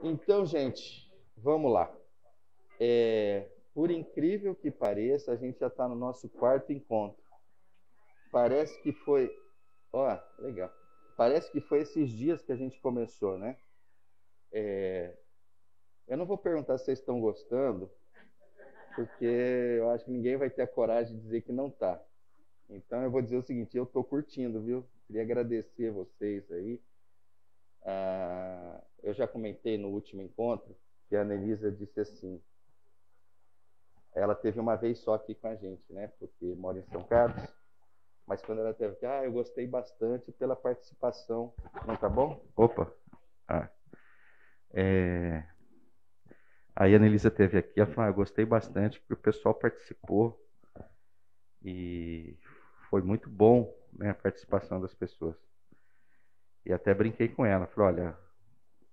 Então, gente, vamos lá. Por incrível que pareça, a gente já está no nosso quarto encontro. Parece que foi. Ó, legal. Parece que foi esses dias que a gente começou, né? Eu não vou perguntar se vocês estão gostando, porque eu acho que ninguém vai ter a coragem de dizer que não tá. Então eu vou dizer o seguinte: eu estou curtindo, viu? Queria agradecer vocês aí. Eu já comentei no último encontro que a Anelisa disse assim: ela teve uma vez só aqui com a gente, né? Porque mora em São Carlos. Mas quando ela teve aqui, eu gostei bastante pela participação. Não tá bom? Opa! Ah, é... Aí a Anelisa teve aqui, ela falou, eu gostei bastante porque o pessoal participou e foi muito bom, né, a participação das pessoas. E até brinquei com ela, falei, olha,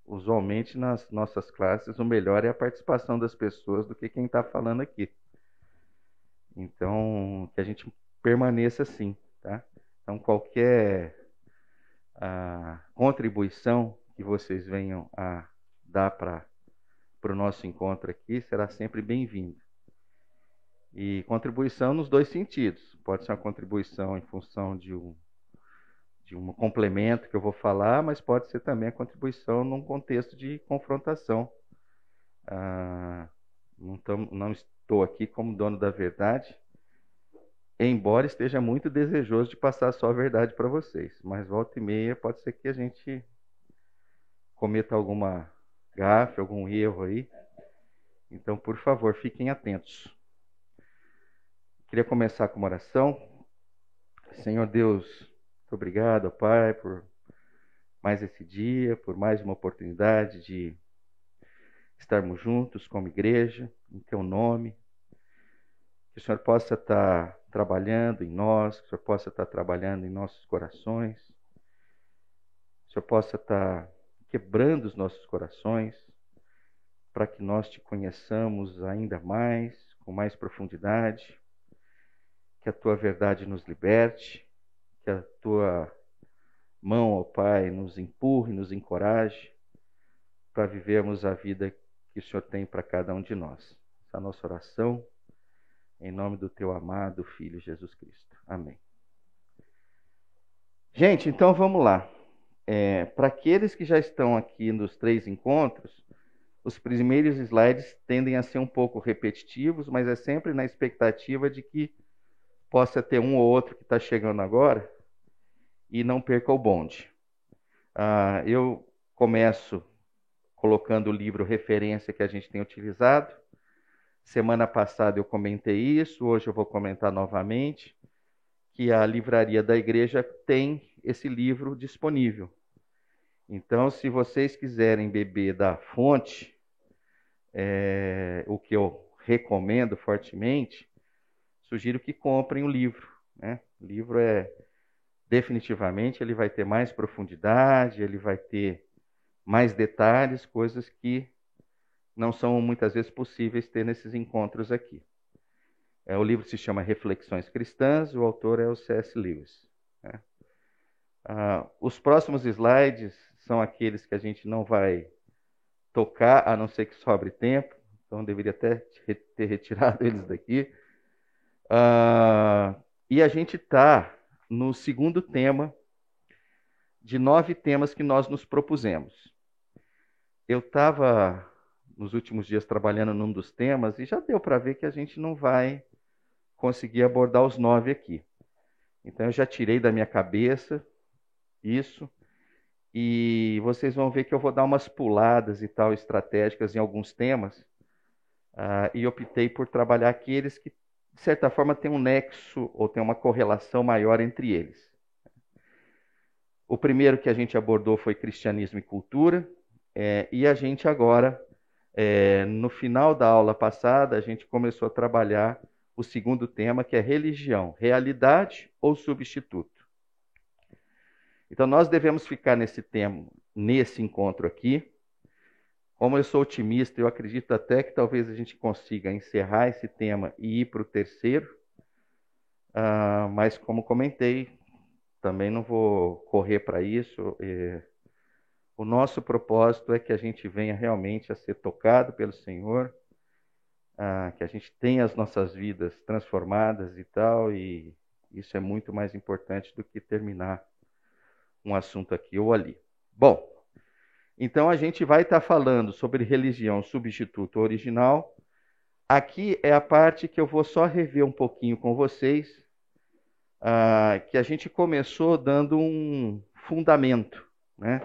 usualmente nas nossas classes o melhor é a participação das pessoas do que quem está falando aqui. Então, que a gente permaneça assim, tá? Então, qualquer contribuição que vocês venham a dar para o nosso encontro aqui será sempre bem-vinda. E contribuição nos dois sentidos. Pode ser uma contribuição em função de um complemento que eu vou falar, mas pode ser também a contribuição num contexto de confrontação. Não estou aqui como dono da verdade, embora esteja muito desejoso de passar só a verdade para vocês. Mas volta e meia pode ser que a gente cometa alguma gafe, algum erro aí. Então, por favor, fiquem atentos. Queria começar com uma oração. Senhor Deus, muito obrigado, Pai, por mais esse dia, por mais uma oportunidade de estarmos juntos como igreja, em Teu nome. Que o Senhor possa estar trabalhando em nós, que o Senhor possa estar trabalhando em nossos corações, que o Senhor possa estar quebrando os nossos corações, para que nós Te conheçamos ainda mais, com mais profundidade, que a Tua verdade nos liberte, que a Tua mão, ó Pai, nos empurre, nos encoraje para vivermos a vida que o Senhor tem para cada um de nós. Essa é a nossa oração, em nome do Teu amado Filho Jesus Cristo. Amém. Gente, então vamos lá. Para aqueles que já estão aqui nos 3 encontros, os primeiros slides tendem a ser um pouco repetitivos, mas é sempre na expectativa de que possa ter um ou outro que está chegando agora e não perca o bonde. Eu começo colocando o livro referência que a gente tem utilizado. Semana passada eu comentei isso, hoje eu vou comentar novamente, que a livraria da igreja tem esse livro disponível. Então, se vocês quiserem beber da fonte, o que eu recomendo fortemente, sugiro que comprem o livro, né? O livro definitivamente, ele vai ter mais profundidade, ele vai ter mais detalhes, coisas que não são muitas vezes possíveis ter nesses encontros aqui. O livro se chama Reflexões Cristãs, o autor é o C.S. Lewis. Né? Os próximos slides são aqueles que a gente não vai tocar, a não ser que sobre tempo, então eu deveria até ter retirado eles daqui. E a gente está no segundo tema de 9 temas que nós nos propusemos. Eu estava nos últimos dias trabalhando num dos temas e já deu para ver que a gente não vai conseguir abordar os 9 aqui. Então eu já tirei da minha cabeça isso e vocês vão ver que eu vou dar umas puladas e tal estratégicas em alguns temas e optei por trabalhar aqueles que de certa forma têm um nexo ou têm uma correlação maior entre eles. O primeiro que a gente abordou foi cristianismo e cultura e a gente agora no final da aula passada, a gente começou a trabalhar o segundo tema, que é religião, realidade ou substituto. Então, nós devemos ficar nesse tema, nesse encontro aqui. Como eu sou otimista, eu acredito até que talvez a gente consiga encerrar esse tema e ir para o terceiro. Mas, como comentei, também não vou correr para isso. O nosso propósito é que a gente venha realmente a ser tocado pelo Senhor, que a gente tenha as nossas vidas transformadas e tal, e isso é muito mais importante do que terminar um assunto aqui ou ali. Bom, então a gente vai estar falando sobre religião substituto original. Aqui é a parte que eu vou só rever um pouquinho com vocês, que a gente começou dando um fundamento, né?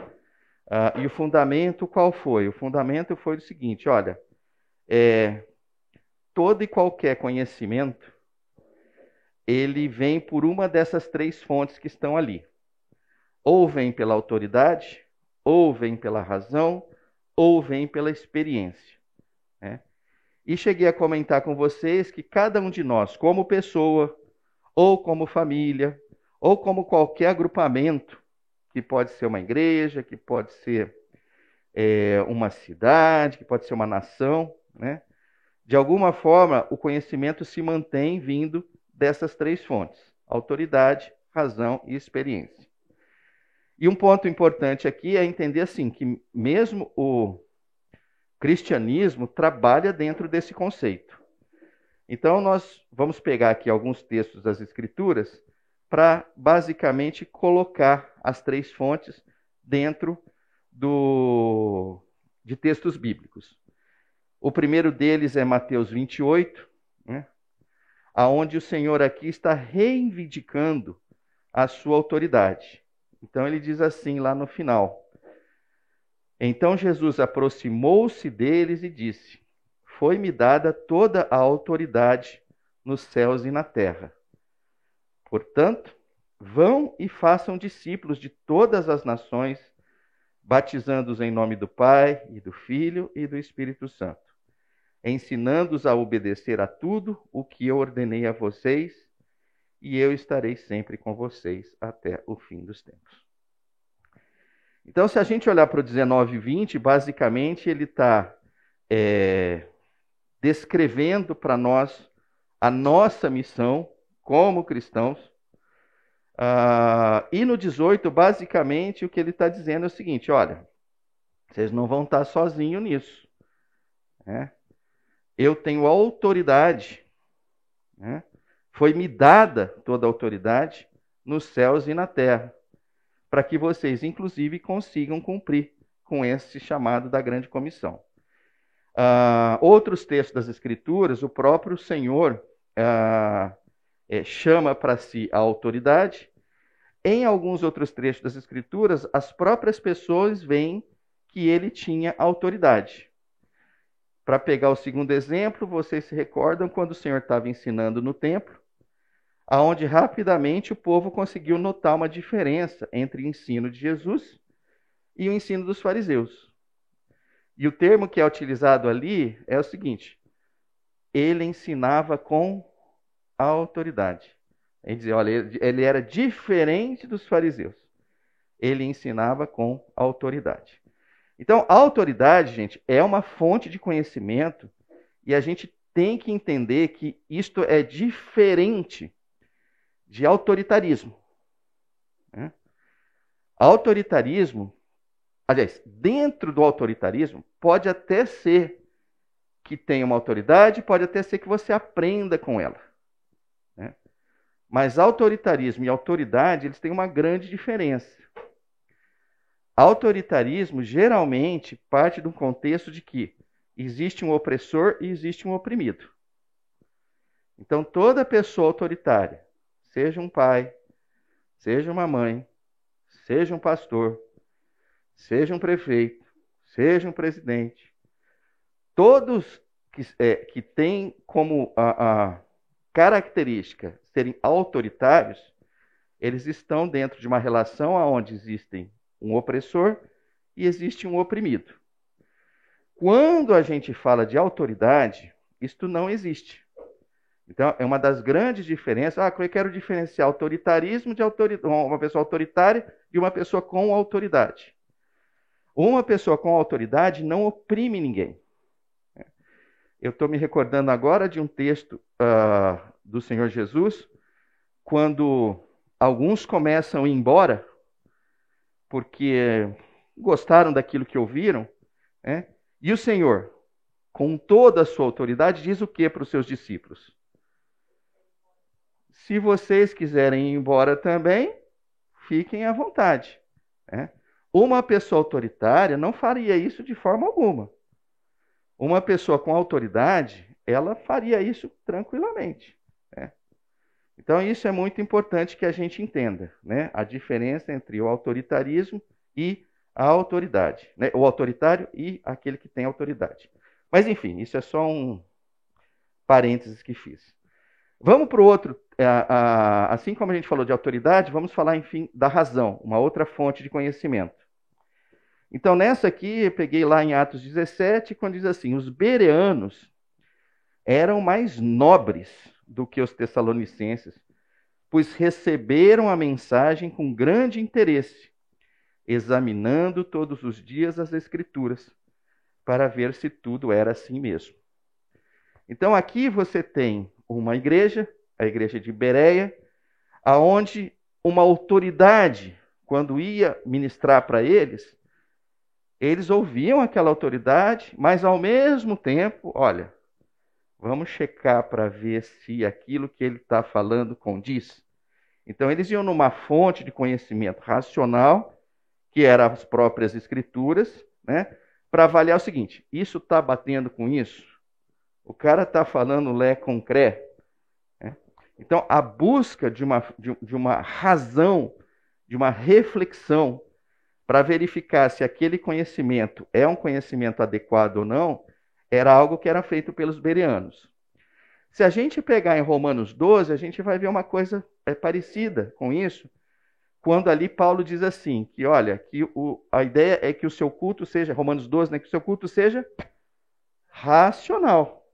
E o fundamento qual foi? O fundamento foi o seguinte, olha, todo e qualquer conhecimento, ele vem por uma dessas três fontes que estão ali. Ou vem pela autoridade, ou vem pela razão, ou vem pela experiência, né? E cheguei a comentar com vocês que cada um de nós, como pessoa, ou como família, ou como qualquer agrupamento, que pode ser uma igreja, que pode ser uma cidade, que pode ser uma nação, né? De alguma forma, o conhecimento se mantém vindo dessas três fontes: autoridade, razão e experiência. E um ponto importante aqui é entender assim, que mesmo o cristianismo trabalha dentro desse conceito. Então, nós vamos pegar aqui alguns textos das Escrituras para, basicamente, colocar as três fontes dentro de textos bíblicos. O primeiro deles é Mateus 28, né, onde o Senhor aqui está reivindicando a sua autoridade. Então, ele diz assim lá no final: Então Jesus aproximou-se deles e disse: Foi-me dada toda a autoridade nos céus e na terra. Portanto, vão e façam discípulos de todas as nações, batizando-os em nome do Pai, e do Filho e do Espírito Santo, ensinando-os a obedecer a tudo o que eu ordenei a vocês, e eu estarei sempre com vocês até o fim dos tempos. Então, se a gente olhar para o 19 e 20, basicamente ele está descrevendo para nós a nossa missão como cristãos. E no 18, basicamente, o que ele está dizendo é o seguinte: olha, vocês não vão estar sozinhos nisso, né? Eu tenho autoridade, né? Foi-me dada toda a autoridade nos céus e na terra, para que vocês, inclusive, consigam cumprir com esse chamado da grande comissão. Outros textos das Escrituras, o próprio Senhor chama para si a autoridade. Em alguns outros trechos das Escrituras, as próprias pessoas veem que ele tinha autoridade. Para pegar o segundo exemplo, vocês se recordam quando o Senhor estava ensinando no templo, aonde rapidamente o povo conseguiu notar uma diferença entre o ensino de Jesus e o ensino dos fariseus. E o termo que é utilizado ali é o seguinte: ele ensinava com autoridade. Ele dizia, olha, ele era diferente dos fariseus. Ele ensinava com autoridade. Então, a autoridade, gente, é uma fonte de conhecimento, e a gente tem que entender que isto é diferente de autoritarismo, né? Autoritarismo, aliás, dentro do autoritarismo, pode até ser que tenha uma autoridade, pode até ser que você aprenda com ela, né? Mas autoritarismo e autoridade, eles têm uma grande diferença. Autoritarismo geralmente parte de um contexto de que existe um opressor e existe um oprimido. Então, toda pessoa autoritária, seja um pai, seja uma mãe, seja um pastor, seja um prefeito, seja um presidente, todos que têm como a característica serem autoritários, eles estão dentro de uma relação onde existem um opressor e existe um oprimido. Quando a gente fala de autoridade, isto não existe. Então, é uma das grandes diferenças. Eu quero diferenciar autoritarismo de uma pessoa autoritária de uma pessoa com autoridade. Uma pessoa com autoridade não oprime ninguém. Eu estou me recordando agora de um texto do Senhor Jesus, quando alguns começam a ir embora, porque gostaram daquilo que ouviram, né? E o Senhor, com toda a sua autoridade, diz o que para os seus discípulos? Se vocês quiserem ir embora também, fiquem à vontade. Né? Uma pessoa autoritária não faria isso de forma alguma. Uma pessoa com autoridade, ela faria isso tranquilamente. Né? Então, isso é muito importante que a gente entenda, né? A diferença entre o autoritarismo e a autoridade. Né? O autoritário e aquele que tem autoridade. Mas, enfim, isso é só um parênteses que fiz. Vamos para o outro. Assim como a gente falou de autoridade, vamos falar, enfim, da razão, uma outra fonte de conhecimento. Então, nessa aqui, eu peguei lá em Atos 17, quando diz assim, os bereanos eram mais nobres do que os tessalonicenses, pois receberam a mensagem com grande interesse, examinando todos os dias as Escrituras, para ver se tudo era assim mesmo. Então, aqui você tem uma igreja, a igreja de Bereia, aonde uma autoridade, quando ia ministrar para eles ouviam aquela autoridade, mas ao mesmo tempo, olha, vamos checar para ver se aquilo que ele está falando condiz. Então, eles iam numa fonte de conhecimento racional, que eram as próprias escrituras, né, para avaliar o seguinte, isso está batendo com isso? O cara está falando lé com cré? Né? Então, a busca de uma razão, de uma reflexão, para verificar se aquele conhecimento é um conhecimento adequado ou não, era algo que era feito pelos bereanos. Se a gente pegar em Romanos 12, a gente vai ver uma coisa parecida com isso, quando ali Paulo diz assim, que olha, que a ideia é que o seu culto seja, Romanos 12, né, que o seu culto seja racional.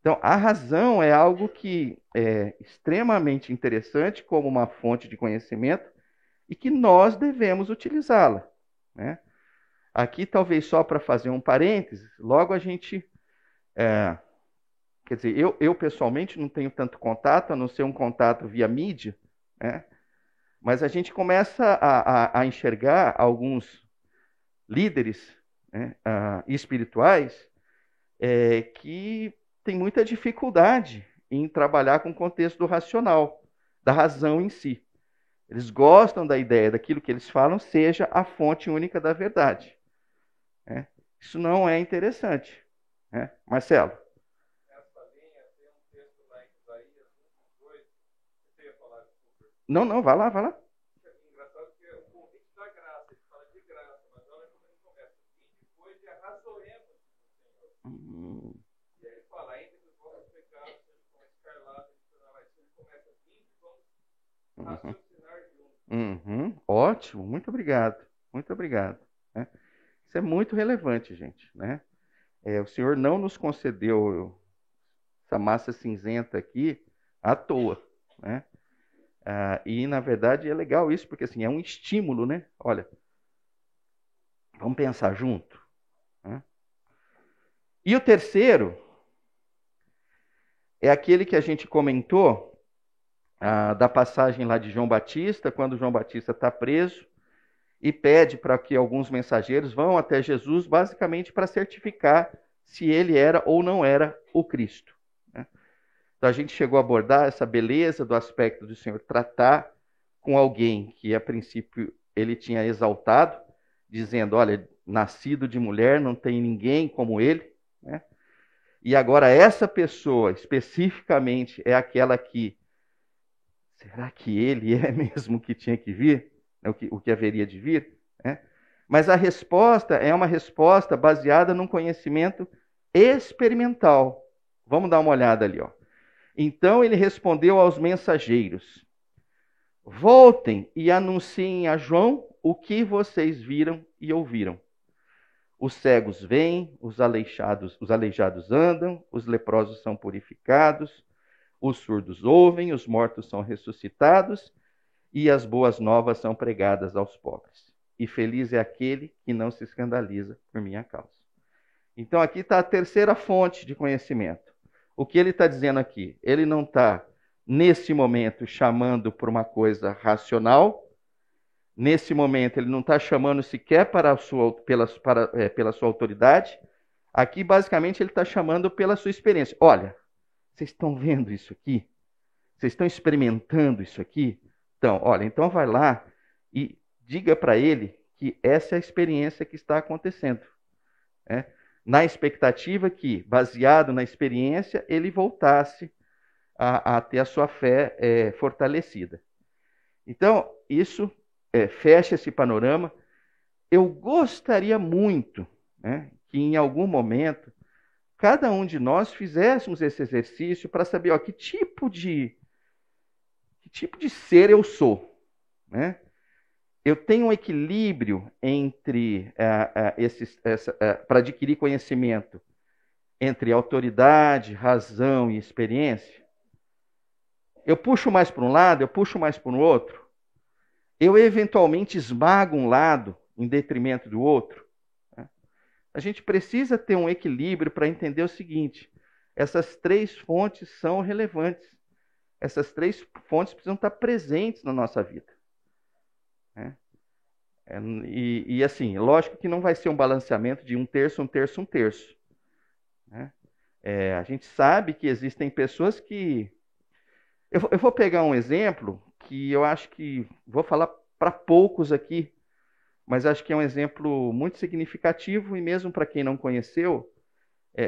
Então, a razão é algo que é extremamente interessante como uma fonte de conhecimento, e que nós devemos utilizá-la. Né? Aqui, talvez só para fazer um parênteses, logo a gente... quer dizer, eu pessoalmente não tenho tanto contato, a não ser um contato via mídia, né? Mas a gente começa a enxergar alguns líderes, né, espirituais que têm muita dificuldade em trabalhar com o contexto do racional, da razão em si. Eles gostam da ideia daquilo que eles falam seja a fonte única da verdade. Né? Isso não é interessante. Né? Marcelo? Essa linha tem um texto lá em Isaías 22. Você ia falar? Não, vai lá. É engraçado que o convite da graça, ele fala de graça, mas olha como ele começa. E depois de arrazoemos do Senhor. E aí ele fala, entre os vossos pecados, como escarlata, ele começa assim, vamos raciocinar. Ótimo, muito obrigado. Né? Isso é muito relevante, gente. Né? O Senhor não nos concedeu essa massa cinzenta aqui à toa. Né? E, na verdade, é legal isso, porque assim, é um estímulo. Né? Olha, vamos pensar junto. Né? E o terceiro é aquele que a gente comentou, da passagem lá de João Batista, quando João Batista está preso e pede para que alguns mensageiros vão até Jesus, basicamente para certificar se ele era ou não era o Cristo. Né? Então a gente chegou a abordar essa beleza do aspecto do Senhor tratar com alguém que a princípio ele tinha exaltado, dizendo, olha, nascido de mulher, não tem ninguém como ele. Né? E agora essa pessoa especificamente é aquela que será que ele é mesmo o que tinha que vir? O que haveria de vir? Né? Mas a resposta é uma resposta baseada num conhecimento experimental. Vamos dar uma olhada ali. Ó. Então ele respondeu aos mensageiros, voltem e anunciem a João o que vocês viram e ouviram. Os cegos vêm, os aleijados andam, os leprosos são purificados, os surdos ouvem, os mortos são ressuscitados e as boas novas são pregadas aos pobres. E feliz é aquele que não se escandaliza por minha causa. Então aqui está a terceira fonte de conhecimento. O que ele está dizendo aqui? Ele não está, nesse momento, chamando por uma coisa racional, Nesse momento, ele não está chamando sequer pela sua autoridade. Aqui, basicamente, ele está chamando pela sua experiência. Olha, vocês estão vendo isso aqui? Vocês estão experimentando isso aqui? Então, olha, então vai lá e diga para ele que essa é a experiência que está acontecendo. Né? Na expectativa que, baseado na experiência, ele voltasse a ter a sua fé fortalecida. Então, isso fecha esse panorama. Eu gostaria muito, né, que em algum momento cada um de nós fizéssemos esse exercício para saber, ó, que tipo de ser eu sou, né? Eu tenho um equilíbrio entre para adquirir conhecimento entre autoridade, razão e experiência. Eu puxo mais para um lado, eu puxo mais para o outro. Eu eventualmente esmago um lado em detrimento do outro. A gente precisa ter um equilíbrio para entender o seguinte: essas três fontes são relevantes. Essas três fontes precisam estar presentes na nossa vida. E assim, lógico que não vai ser um balanceamento de um terço, um terço, um terço. A gente sabe que existem pessoas que... Eu vou pegar um exemplo que eu acho que... Vou falar para poucos aqui, mas acho que é um exemplo muito significativo e mesmo para quem não conheceu,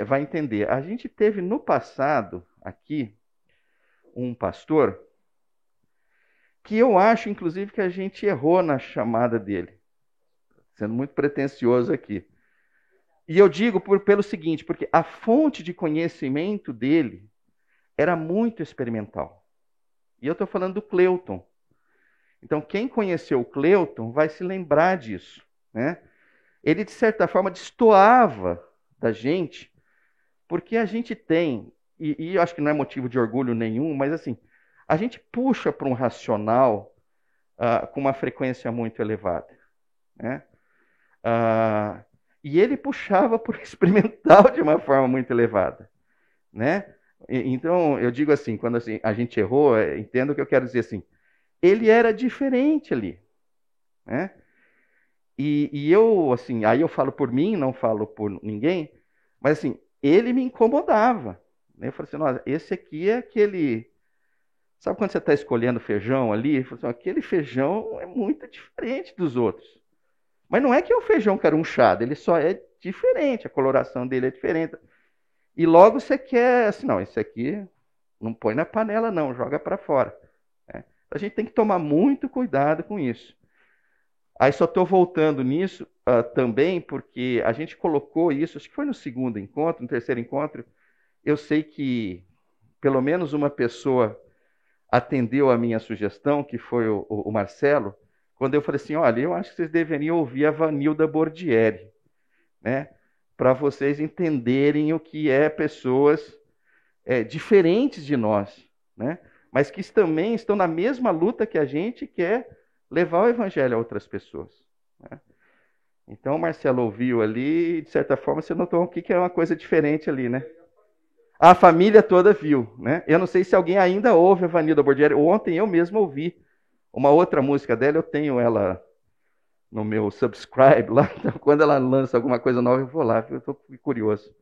vai entender. A gente teve no passado aqui um pastor que eu acho, inclusive, que a gente errou na chamada dele. Sendo muito pretensioso aqui. E eu digo pelo seguinte, porque a fonte de conhecimento dele era muito experimental. E eu estou falando do Cleuton. Então, quem conheceu o Cleuton vai se lembrar disso. Né? Ele, de certa forma, destoava da gente, porque a gente tem, e eu acho que não é motivo de orgulho nenhum, mas assim, a gente puxa para um racional com uma frequência muito elevada. Né? E ele puxava para o experimental de uma forma muito elevada. Né? Então, eu digo assim, quando assim, a gente errou, entendo o que eu quero dizer assim, ele era diferente ali. Né? E eu, assim, aí eu falo por mim, não falo por ninguém, mas assim, ele me incomodava. Eu falei assim, nossa, esse aqui é aquele... Sabe quando você está escolhendo feijão ali? Eu falei assim, aquele feijão é muito diferente dos outros. Mas não é que é um feijão carunchado, ele só é diferente, a coloração dele é diferente. E logo você quer, assim, não, esse aqui não põe na panela não, joga para fora. Né? A gente tem que tomar muito cuidado com isso. Aí só estou voltando nisso também, porque a gente colocou isso, acho que foi no segundo encontro, no terceiro encontro, eu sei que pelo menos uma pessoa atendeu a minha sugestão, que foi o Marcelo, quando eu falei assim, olha, eu acho que vocês deveriam ouvir a Vanilda Bordieri, né? Para vocês entenderem o que é pessoas diferentes de nós, né? Mas que também estão na mesma luta que a gente, que é levar o evangelho a outras pessoas. Né? Então, o Marcelo ouviu ali, e de certa forma você notou o que é uma coisa diferente ali, né? A família toda viu, né? Eu não sei se alguém ainda ouve a Vanilda Bordieri. Ontem eu mesmo ouvi uma outra música dela, eu tenho ela no meu subscribe lá, então quando ela lança alguma coisa nova eu vou lá, eu estou curioso.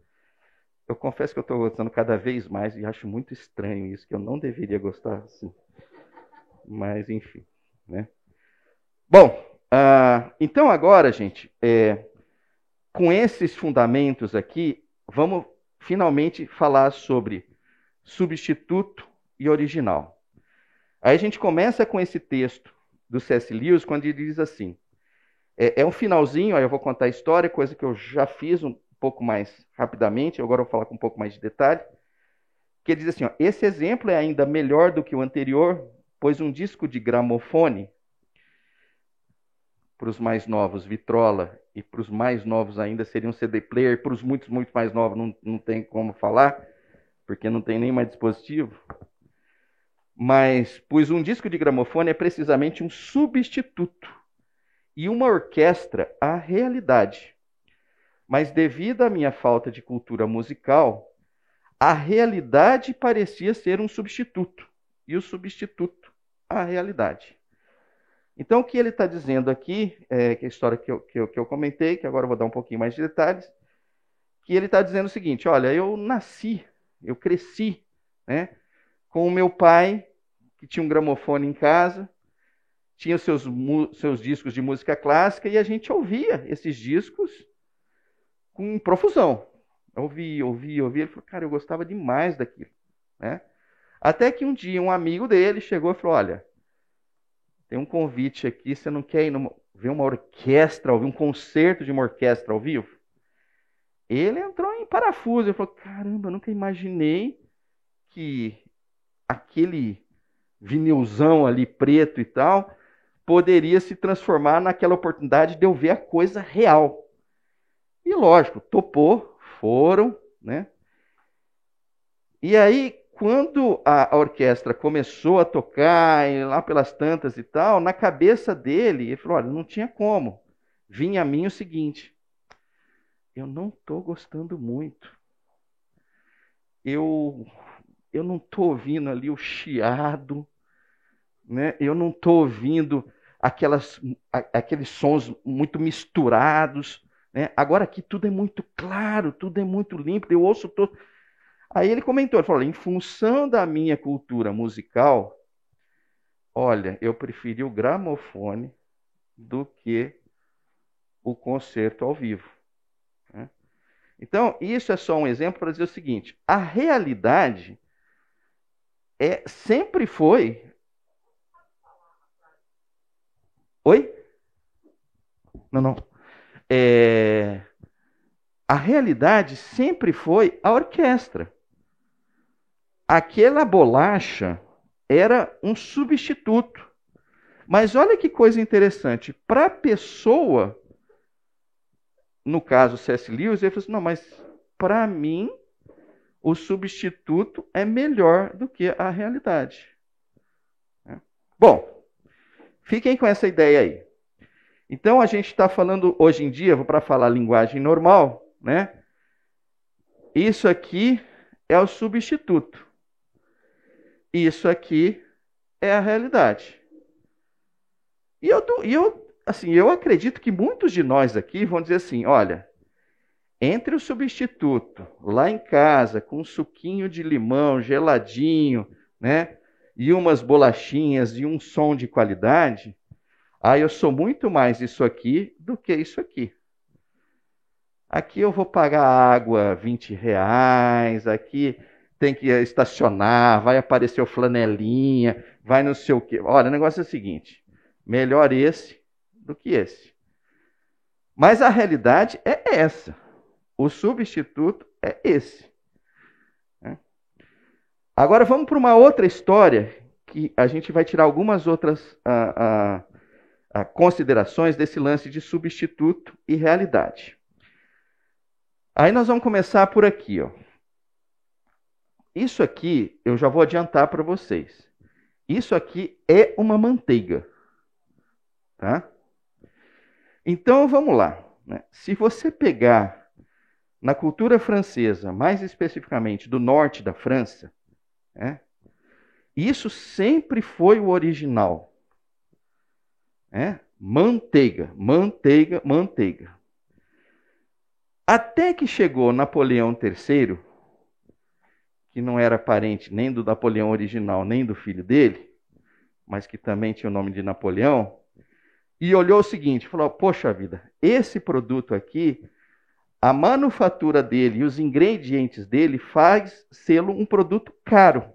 Eu confesso que eu estou gostando cada vez mais e acho muito estranho isso, que eu não deveria gostar assim. Mas, enfim, né? Bom, então agora, gente, com esses fundamentos aqui, vamos finalmente falar sobre substituto e original. Aí a gente começa com esse texto do C.S. Lewis, quando ele diz assim, é um finalzinho, aí eu vou contar a história, coisa que eu já fiz um pouco mais rapidamente, agora eu vou falar com um pouco mais de detalhe, que ele diz assim, ó, esse exemplo é ainda melhor do que o anterior, pois um disco de gramofone, para os mais novos, vitrola, e para os mais novos ainda seria um CD player, para os muito mais novos não tem como falar, porque não tem nem mais dispositivo. Mas, pois um disco de gramofone é precisamente um substituto e uma orquestra à realidade. Mas devido à minha falta de cultura musical, a realidade parecia ser um substituto, e o substituto à realidade. Então, o que ele está dizendo aqui, que é a história que eu comentei, que agora eu vou dar um pouquinho mais de detalhes, que ele está dizendo o seguinte: olha, eu cresci, né, com o meu pai, que tinha um gramofone em casa, tinha os seus discos de música clássica, e a gente ouvia esses discos com profusão. Ouvia. Ele falou, cara, eu gostava demais daquilo, né? Até que um dia um amigo dele chegou e falou, olha, tem um convite aqui, você não quer ir ver uma orquestra, ouvir um concerto de uma orquestra ao vivo? Ele entrou em parafuso, ele falou, caramba, eu nunca imaginei que aquele vinilzão ali preto e tal poderia se transformar naquela oportunidade de eu ver a coisa real. E lógico, topou, foram, né? E aí, quando a orquestra começou a tocar, lá pelas tantas e tal, na cabeça dele, ele falou, olha, não tinha como. Vinha a mim o seguinte, eu não estou gostando muito. Eu não estou ouvindo ali o chiado, né? Eu não estou ouvindo aqueles sons muito misturados, né? Agora aqui tudo é muito claro, tudo é muito limpo, eu ouço todo. Aí ele comentou, ele falou, em função da minha cultura musical, olha, eu preferi o gramofone do que o concerto ao vivo, né? Então, isso é só um exemplo para dizer o seguinte, a realidade sempre foi... Oi? Não. A realidade sempre foi a orquestra. Aquela bolacha era um substituto. Mas olha que coisa interessante. Para a pessoa, no caso C.S. Lewis, ele falou assim, não, mas para mim o substituto é melhor do que a realidade. Bom, fiquem com essa ideia aí. Então a gente está falando hoje em dia, para falar linguagem normal, né? Isso aqui é o substituto. Isso aqui é a realidade. E eu acredito que muitos de nós aqui vão dizer assim, olha, entre o substituto lá em casa, com um suquinho de limão geladinho, né, e umas bolachinhas e um som de qualidade, eu sou muito mais isso aqui do que isso aqui. Aqui eu vou pagar água R$ 20, aqui tem que estacionar, vai aparecer o flanelinha, vai não sei o quê. Olha, o negócio é o seguinte, melhor esse do que esse. Mas a realidade é essa. O substituto é esse. Agora vamos para uma outra história, que a gente vai tirar algumas outras considerações desse lance de substituto e realidade. Aí nós vamos começar por aqui, ó. Isso aqui eu já vou adiantar para vocês. Isso aqui é uma manteiga, tá? Então vamos lá, né? Se você pegar na cultura francesa, mais especificamente do norte da França, né, isso sempre foi o original, né? Manteiga, manteiga, manteiga. Até que chegou Napoleão III, que não era parente nem do Napoleão original, nem do filho dele, mas que também tinha o nome de Napoleão, e olhou o seguinte, falou, poxa vida, esse produto aqui, a manufatura dele e os ingredientes dele faz sê-lo um produto caro.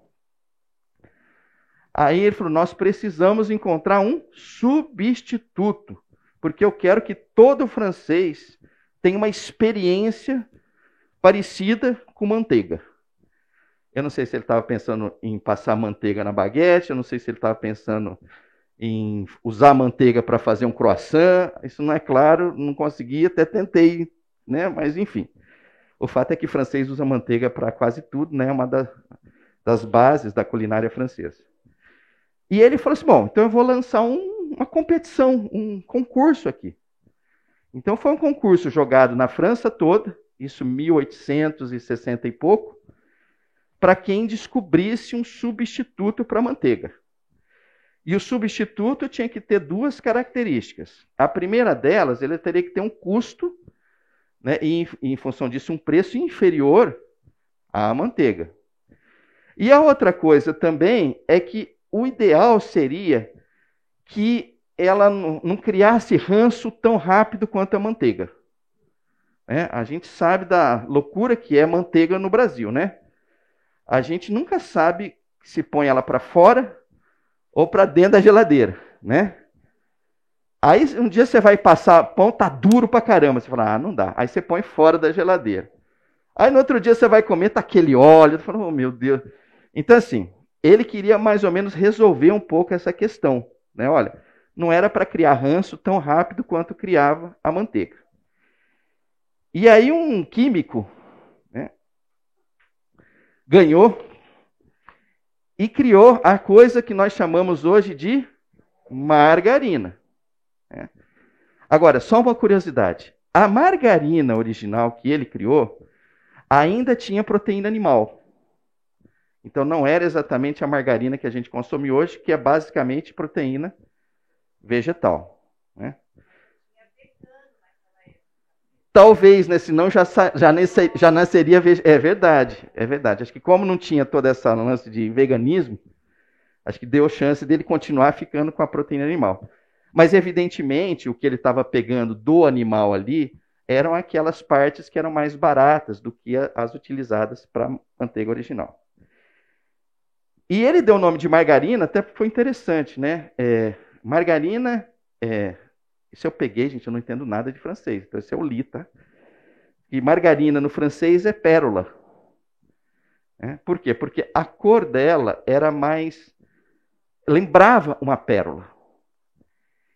Aí ele falou, nós precisamos encontrar um substituto, porque eu quero que todo francês tenha uma experiência parecida com manteiga. Eu não sei se ele estava pensando em passar manteiga na baguete, eu não sei se ele estava pensando em usar manteiga para fazer um croissant, isso não é claro, não consegui, até tentei, né? Mas enfim. O fato é que francês usa manteiga para quase tudo, né? É uma das bases da culinária francesa. E ele falou assim, bom, então eu vou lançar uma competição, um concurso aqui. Então foi um concurso jogado na França toda, isso 1860 e pouco, para quem descobrisse um substituto para a manteiga. E o substituto tinha que ter duas características. A primeira delas, ele teria que ter um custo, né, e em função disso, um preço inferior à manteiga. E a outra coisa também é que o ideal seria que ela não criasse ranço tão rápido quanto a manteiga. A gente sabe da loucura que é manteiga no Brasil, né? A gente nunca sabe se põe ela para fora ou para dentro da geladeira, né? Aí um dia você vai passar, pão tá duro pra caramba, você fala, não dá. Aí você põe fora da geladeira. Aí no outro dia você vai comer, tá aquele óleo, você fala, oh meu Deus. Então assim, ele queria mais ou menos resolver um pouco essa questão, né? Olha, não era para criar ranço tão rápido quanto criava a manteiga. E aí um químico, né, ganhou e criou a coisa que nós chamamos hoje de margarina. Agora, só uma curiosidade. A margarina original que ele criou ainda tinha proteína animal. Então não era exatamente a margarina que a gente consome hoje, que é basicamente proteína vegetal. Né? Talvez, né? Senão já nasceria. É verdade, é verdade. Acho que como não tinha toda essa lance de veganismo, acho que deu chance dele continuar ficando com a proteína animal. Mas, evidentemente, o que ele estava pegando do animal ali eram aquelas partes que eram mais baratas do que as utilizadas para a manteiga original. E ele deu o nome de margarina, até porque foi interessante, né? Margarina, isso eu peguei, gente, eu não entendo nada de francês, então isso eu li, tá? E margarina no francês é pérola. Por quê? Porque a cor dela era mais... lembrava uma pérola.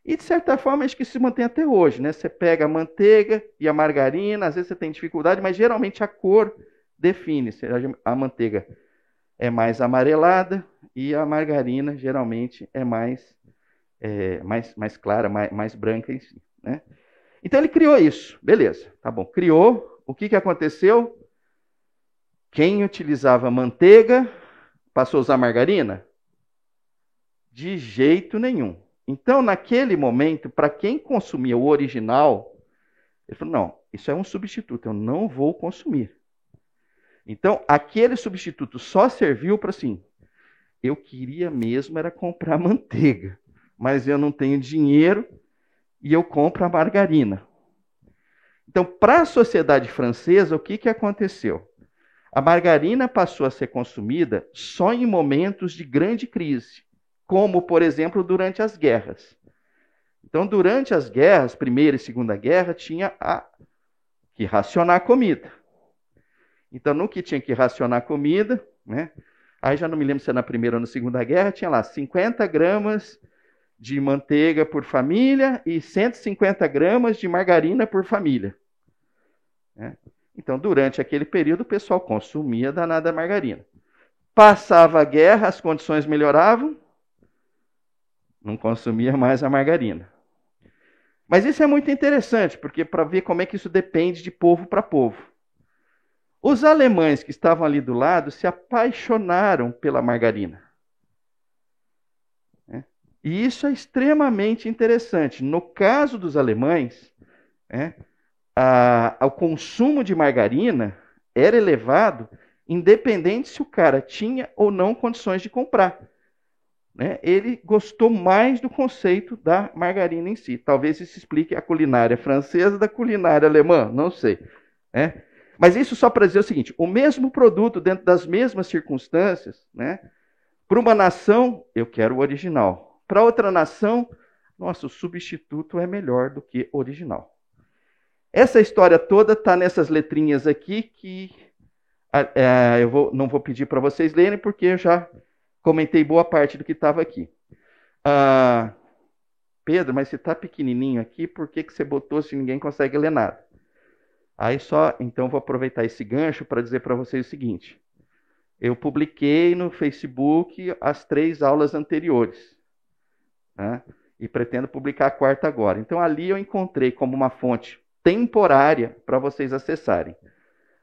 E, de certa forma, acho que se mantém até hoje, né? Você pega a manteiga e a margarina, às vezes você tem dificuldade, mas geralmente a cor define. A manteiga é mais amarelada e a margarina, geralmente, é mais clara, mais branca em si, né? Então, ele criou isso. Beleza, tá bom. Criou. O que aconteceu? Quem utilizava manteiga passou a usar margarina? De jeito nenhum. Então, naquele momento, para quem consumia o original, ele falou, não, isso é um substituto, eu não vou consumir. Então, aquele substituto só serviu para assim, eu queria mesmo era comprar manteiga, mas eu não tenho dinheiro e eu compro a margarina. Então, para a sociedade francesa, o que aconteceu? A margarina passou a ser consumida só em momentos de grande crise, como, por exemplo, durante as guerras. Então, durante as guerras, Primeira e Segunda Guerra, tinha que racionar comida. Então, no que tinha que racionar comida, né? Aí já não me lembro se era na Primeira ou na Segunda Guerra, tinha lá 50 gramas de manteiga por família e 150 gramas de margarina por família. Então, durante aquele período, o pessoal consumia danada margarina. Passava a guerra, as condições melhoravam, não consumia mais a margarina. Mas isso é muito interessante, porque para ver como é que isso depende de povo para povo. Os alemães que estavam ali do lado se apaixonaram pela margarina. E isso é extremamente interessante. No caso dos alemães, o consumo de margarina era elevado, independente se o cara tinha ou não condições de comprar. Ele gostou mais do conceito da margarina em si. Talvez isso explique a culinária francesa da culinária alemã, não sei. Mas isso só para dizer o seguinte, o mesmo produto dentro das mesmas circunstâncias, para uma nação, eu quero o original. Para outra nação, nossa, o substituto é melhor do que o original. Essa história toda está nessas letrinhas aqui que não vou pedir para vocês lerem, porque eu já comentei boa parte do que estava aqui. Pedro, mas você está pequenininho aqui, por que você botou se ninguém consegue ler nada? Então vou aproveitar esse gancho para dizer para vocês o seguinte. Eu publiquei no Facebook as 3 aulas anteriores. E pretendo publicar a 4ª agora. Então ali eu encontrei como uma fonte temporária para vocês acessarem.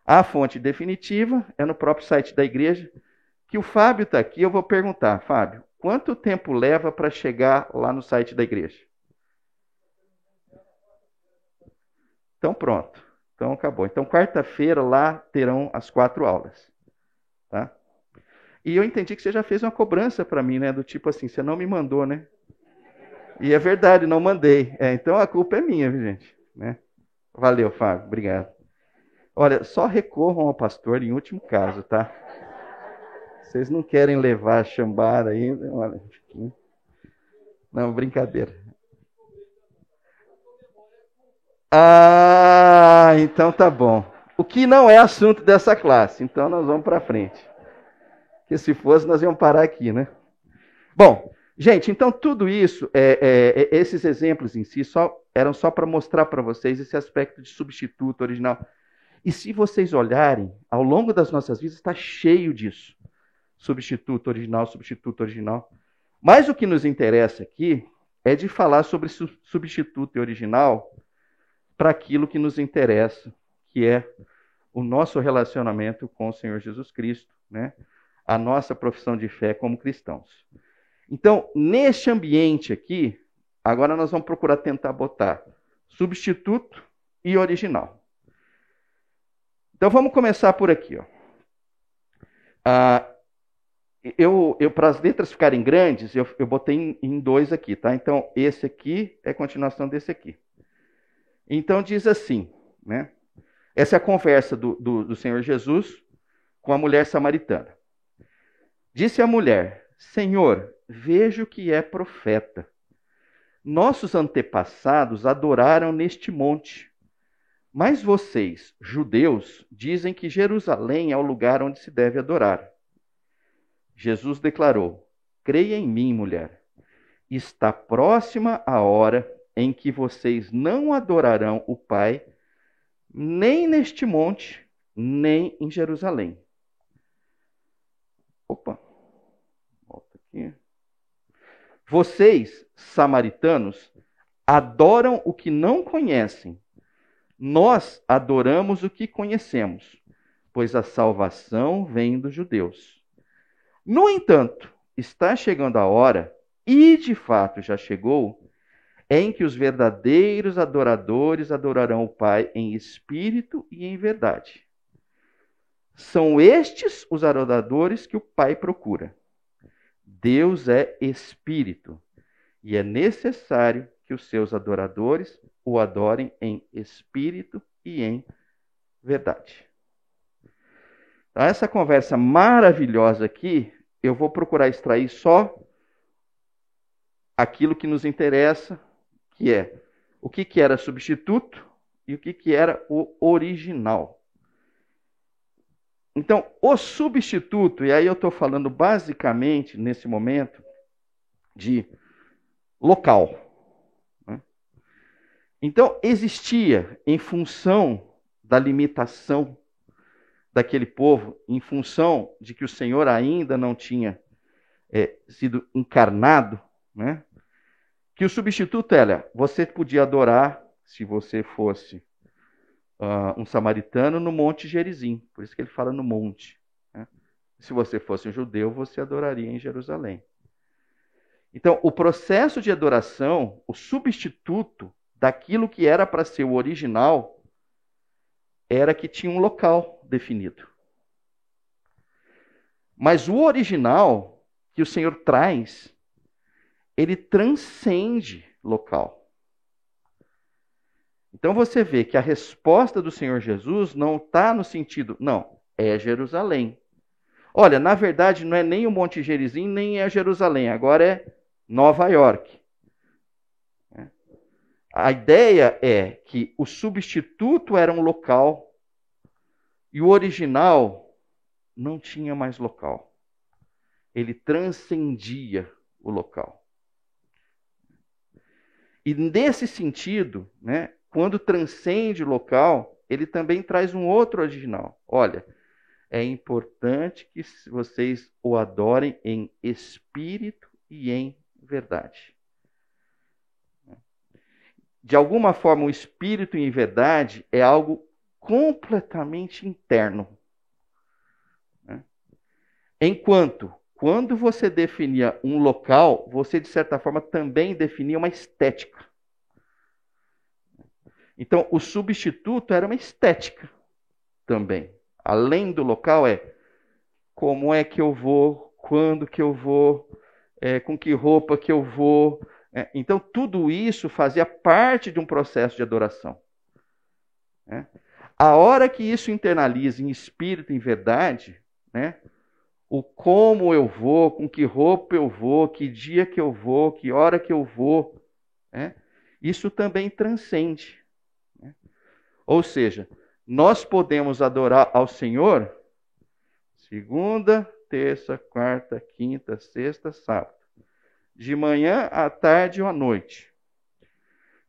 A fonte definitiva é no próprio site da igreja, que o Fábio está aqui, eu vou perguntar, Fábio, quanto tempo leva para chegar lá no site da igreja? Então pronto. Então acabou. Então quarta-feira lá terão as 4 aulas. Tá? E eu entendi que você já fez uma cobrança para mim, né? Do tipo assim, você não me mandou, né? E é verdade, não mandei. Então a culpa é minha, viu, gente? Né? Valeu, Fábio. Obrigado. Olha, só recorram ao pastor em último caso, tá? Vocês não querem levar a chambada aí? Olha, não, brincadeira. Ah, então tá bom. O que não é assunto dessa classe, então nós vamos para frente. Porque se fosse, nós íamos parar aqui, né? Bom, gente, então tudo isso, esses exemplos em si, eram só para mostrar para vocês esse aspecto de substituto original. E se vocês olharem, ao longo das nossas vidas está cheio disso. Substituto original, substituto original. Mas o que nos interessa aqui é de falar sobre substituto e original para aquilo que nos interessa, que é o nosso relacionamento com o Senhor Jesus Cristo, né? A nossa profissão de fé como cristãos. Então, neste ambiente aqui, agora nós vamos procurar tentar botar substituto e original. Então, vamos começar por aqui. Ó. Para as letras ficarem grandes, eu botei em 2 aqui, tá? Então, esse aqui é a continuação desse aqui. Então, diz assim, né? Essa é a conversa do Senhor Jesus com a mulher samaritana. Disse a mulher, Senhor, vejo que é profeta. Nossos antepassados adoraram neste monte. Mas vocês, judeus, dizem que Jerusalém é o lugar onde se deve adorar. Jesus declarou, creia em mim, mulher. Está próxima a hora em que vocês não adorarão o Pai, nem neste monte, nem em Jerusalém. Opa, volta aqui. Vocês, samaritanos, adoram o que não conhecem. Nós adoramos o que conhecemos, pois a salvação vem dos judeus. No entanto, está chegando a hora, e de fato já chegou, em que os verdadeiros adoradores adorarão o Pai em espírito e em verdade. São estes os adoradores que o Pai procura. Deus é espírito, e é necessário que os seus adoradores o adorem em espírito e em verdade. Então, essa conversa maravilhosa aqui, eu vou procurar extrair só aquilo que nos interessa, que é o que era substituto e o que era o original. Então, o substituto, e aí eu estou falando basicamente, nesse momento, de local. Então, existia, em função da limitação daquele povo, em função de que o Senhor ainda não tinha sido encarnado, né? Que o substituto era, você podia adorar, se você fosse um samaritano, no Monte Gerizim. Por isso que ele fala no monte. Né? Se você fosse um judeu, você adoraria em Jerusalém. Então, o processo de adoração, o substituto daquilo que era para ser o original, era que tinha um local definido. Mas o original que o Senhor traz, ele transcende local. Então você vê que a resposta do Senhor Jesus não está no sentido, não, é Jerusalém. Olha, na verdade não é nem o Monte Gerizim, nem é Jerusalém, agora é Nova York. A ideia é que o substituto era um local e o original não tinha mais local. Ele transcendia o local. E nesse sentido, né, quando transcende o local, ele também traz um outro original. Olha, é importante que vocês o adorem em espírito e em verdade. De alguma forma, o espírito em verdade é algo completamente interno. Enquanto, quando você definia um local, você, de certa forma, também definia uma estética. Então, o substituto era uma estética também. Além do local, como é que eu vou, quando que eu vou, com que roupa que eu vou. Então, tudo isso fazia parte de um processo de adoração. A hora que isso internaliza em espírito, em verdade, o como eu vou, com que roupa eu vou, que dia que eu vou, que hora que eu vou, isso também transcende. Ou seja, nós podemos adorar ao Senhor segunda, terça, quarta, quinta, sexta, sábado. De manhã, à tarde ou à noite.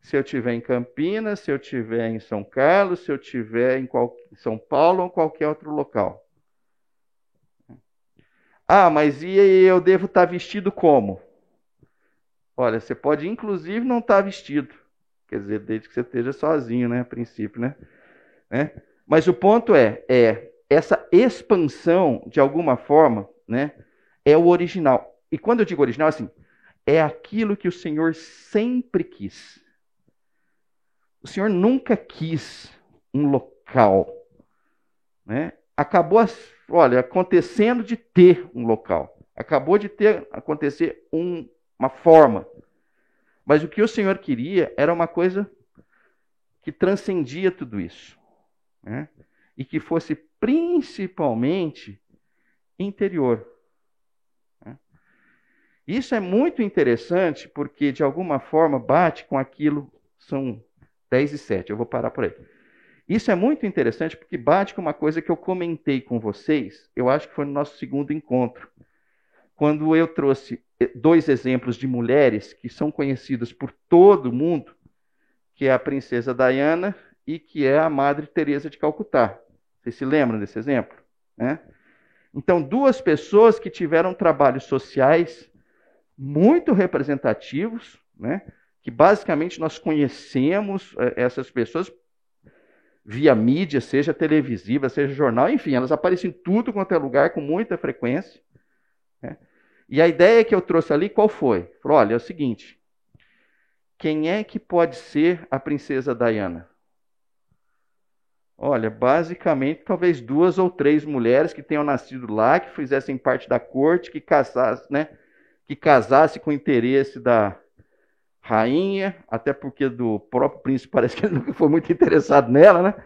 Se eu estiver em Campinas, se eu estiver em São Carlos, se eu estiver em São Paulo ou qualquer outro local. Ah, mas e eu devo estar vestido como? Olha, você pode inclusive não estar vestido. Quer dizer, desde que você esteja sozinho, né? A princípio, né? Mas o ponto essa expansão, de alguma forma, é o original. E quando eu digo original, assim, é aquilo que o Senhor sempre quis. O Senhor nunca quis um local. Acabou, acontecendo de ter um local. Acabou de acontecer uma forma. Mas o que o Senhor queria era uma coisa que transcendia tudo isso. E que fosse principalmente interior. Isso é muito interessante porque, de alguma forma, bate com aquilo, são 10:07, eu vou parar por aí. Isso é muito interessante porque bate com uma coisa que eu comentei com vocês, eu acho que foi no nosso segundo encontro, quando eu trouxe 2 exemplos de mulheres que são conhecidas por todo mundo, que é a princesa Diana e que é a Madre Teresa de Calcutá. Vocês se lembram desse exemplo? Então, 2 pessoas que tiveram trabalhos sociais muito representativos, que basicamente nós conhecemos essas pessoas via mídia, seja televisiva, seja jornal, enfim, elas aparecem em tudo quanto é lugar com muita frequência. E a ideia que eu trouxe ali, qual foi? Falei, olha, é o seguinte, quem é que pode ser a princesa Diana? Olha, basicamente, talvez 2 ou 3 mulheres que tenham nascido lá, que fizessem parte da corte, que casasse com o interesse da rainha, até porque do próprio príncipe parece que ele nunca foi muito interessado nela,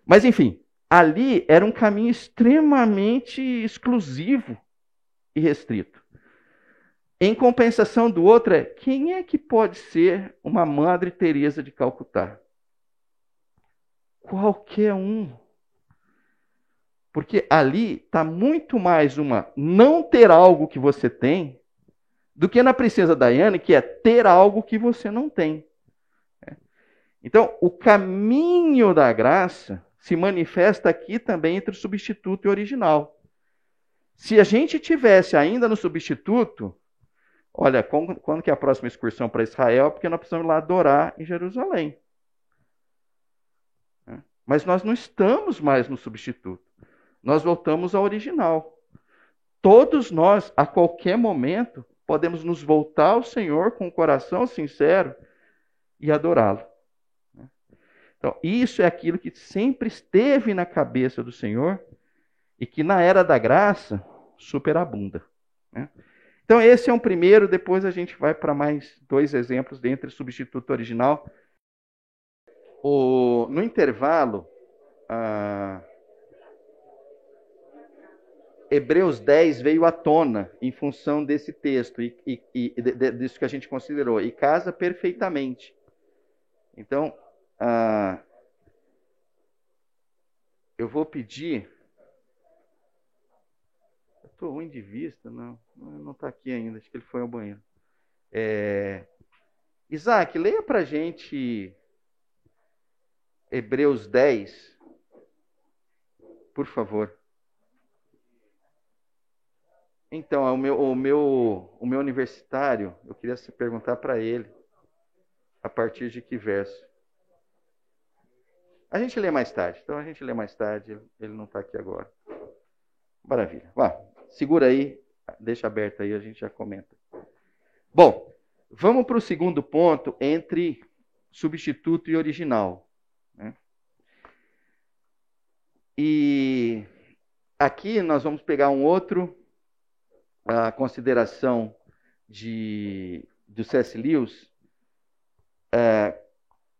Mas, enfim, ali era um caminho extremamente exclusivo e restrito. Em compensação do outro quem é que pode ser uma Madre Teresa de Calcutá? Qualquer um. Porque ali está muito mais uma não ter algo que você tem, do que na princesa Diana, que é ter algo que você não tem. Então, o caminho da graça se manifesta aqui também entre o substituto e o original. Se a gente tivesse ainda no substituto, olha, quando que é a próxima excursão para Israel? Porque nós precisamos ir lá adorar em Jerusalém. Mas nós não estamos mais no substituto. Nós voltamos ao original. Todos nós, a qualquer momento, podemos nos voltar ao Senhor com o coração sincero e adorá-lo. Então, isso é aquilo que sempre esteve na cabeça do Senhor e que na era da graça superabunda. Então, esse é um primeiro, depois a gente vai para mais 2 exemplos dentre o substituto original. No intervalo, Hebreus 10 veio à tona em função desse texto e disso que a gente considerou, e casa perfeitamente. Então, eu vou pedir. Eu estou ruim de vista, não está aqui ainda, acho que ele foi ao banheiro. Isaac, leia para a gente Hebreus 10, por favor. Então, o meu universitário, eu queria perguntar para ele, a partir de que verso? A gente lê mais tarde, então a gente lê mais tarde, ele não está aqui agora. Maravilha. Vá, segura aí, deixa aberto aí, a gente já comenta. Bom, vamos para o segundo ponto entre substituto e original, né? E aqui nós vamos pegar um outro, a consideração do C.S. Lewis,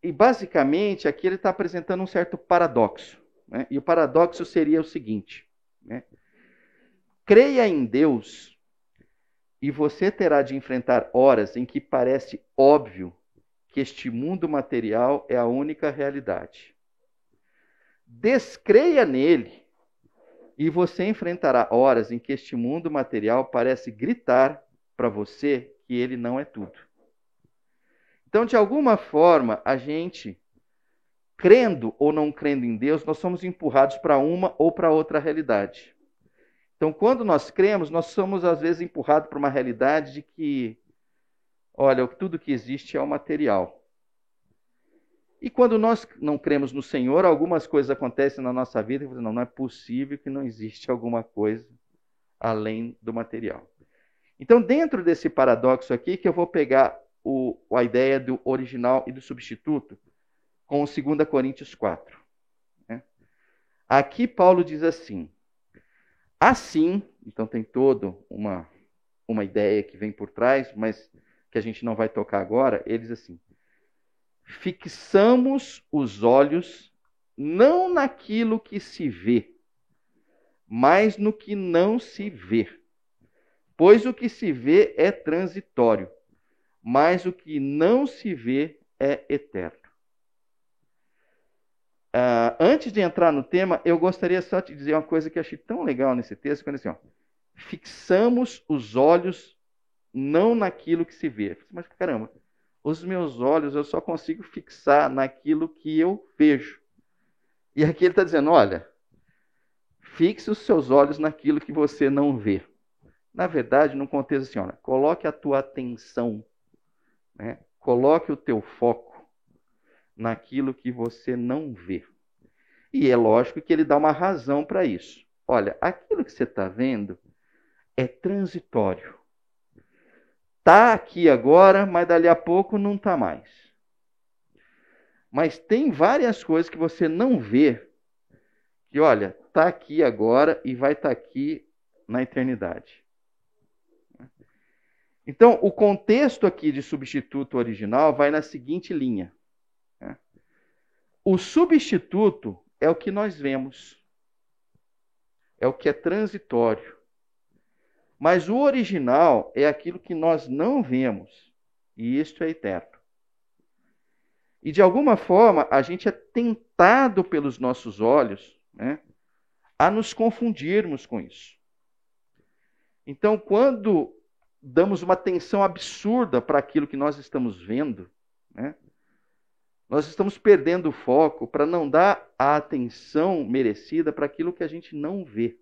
e basicamente aqui ele está apresentando um certo paradoxo, né? E o paradoxo seria o seguinte, né? Creia em Deus e você terá de enfrentar horas em que parece óbvio que este mundo material é a única realidade. Descreia nele e você enfrentará horas em que este mundo material parece gritar para você que ele não é tudo. Então, de alguma forma, a gente, crendo ou não crendo em Deus, nós somos empurrados para uma ou para outra realidade. Então, quando nós cremos, nós somos às vezes empurrados para uma realidade de que, olha, tudo que existe é o material. E quando nós não cremos no Senhor, algumas coisas acontecem na nossa vida e você não é possível que não existe alguma coisa além do material. Então, dentro desse paradoxo aqui, que eu vou pegar a ideia do original e do substituto com o 2 Coríntios 4. Né? Aqui Paulo diz assim, assim, então tem toda uma ideia que vem por trás, mas que a gente não vai tocar agora, ele diz assim, fixamos os olhos não naquilo que se vê, mas no que não se vê. Pois o que se vê é transitório, mas o que não se vê é eterno. Antes de entrar no tema, eu gostaria só de dizer uma coisa que eu achei tão legal nesse texto, quando assim, ó, fixamos os olhos não naquilo que se vê. Mas caramba, os meus olhos eu só consigo fixar naquilo que eu vejo. E aqui ele está dizendo, olha, fixe os seus olhos naquilo que você não vê. Na verdade, num contexto assim, olha, coloque a tua atenção, né? Coloque o teu foco naquilo que você não vê. E é lógico que ele dá uma razão para isso. Olha, aquilo que você está vendo é transitório. Está aqui agora, mas dali a pouco não está mais. Mas tem várias coisas que você não vê, que olha, está aqui agora e vai estar aqui na eternidade. Então, o contexto aqui de substituto original vai na seguinte linha. O substituto é o que nós vemos. É o que é transitório. Mas o original é aquilo que nós não vemos. E isto é eterno. E de alguma forma, a gente é tentado pelos nossos olhos, né, a nos confundirmos com isso. Então, quando damos uma atenção absurda para aquilo que nós estamos vendo, né, nós estamos perdendo o foco para não dar a atenção merecida para aquilo que a gente não vê.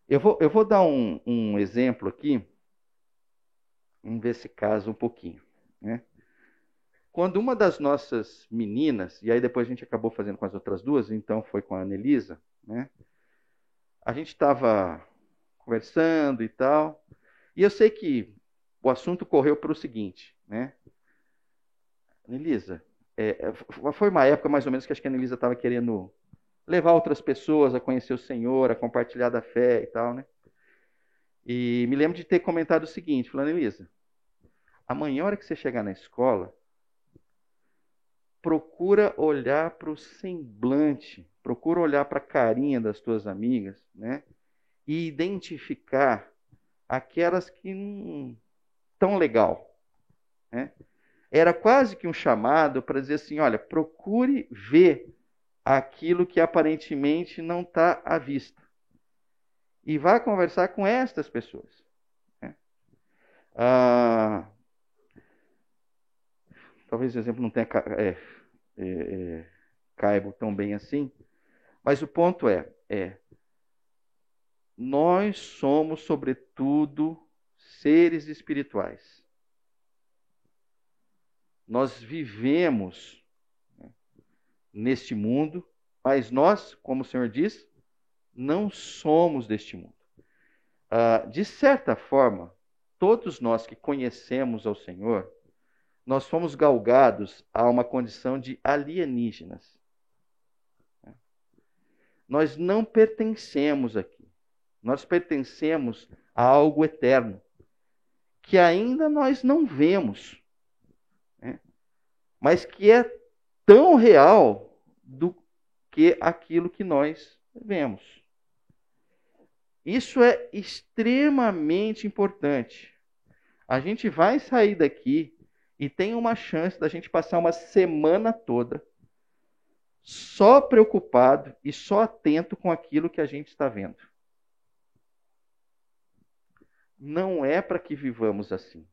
Eu vou dar um exemplo aqui, vamos ver se casa um pouquinho. Né? Quando uma das nossas meninas, e aí depois a gente acabou fazendo com as outras duas, então foi com a Anelisa, né? A gente estava conversando e tal, e eu sei que o assunto correu para o seguinte, né? Anelisa, foi uma época mais ou menos que acho que a Anelisa estava querendo levar outras pessoas a conhecer o Senhor, a compartilhar da fé e tal, né? E me lembro de ter comentado o seguinte, falando, Anelisa, amanhã, a hora que você chegar na escola, procura olhar para o semblante, procura olhar para a carinha das tuas amigas, né? E identificar aquelas que não tão legal, né? Era quase que um chamado para dizer assim, olha, procure ver aquilo que aparentemente não está à vista. E vá conversar com estas pessoas. Né? Talvez o exemplo não tenha caibo tão bem assim, mas o ponto nós somos, sobretudo, seres espirituais. Nós vivemos, né, neste mundo, mas nós, como o Senhor diz, não somos deste mundo. De certa forma, todos nós que conhecemos ao Senhor, nós fomos galgados a uma condição de alienígenas. Nós não pertencemos aqui. Nós pertencemos a algo eterno, que ainda nós não vemos, né? Mas que é tão real do que aquilo que nós vemos. Isso é extremamente importante. A gente vai sair daqui e tem uma chance da gente passar uma semana toda só preocupado e só atento com aquilo que a gente está vendo. Não é para que vivamos assim.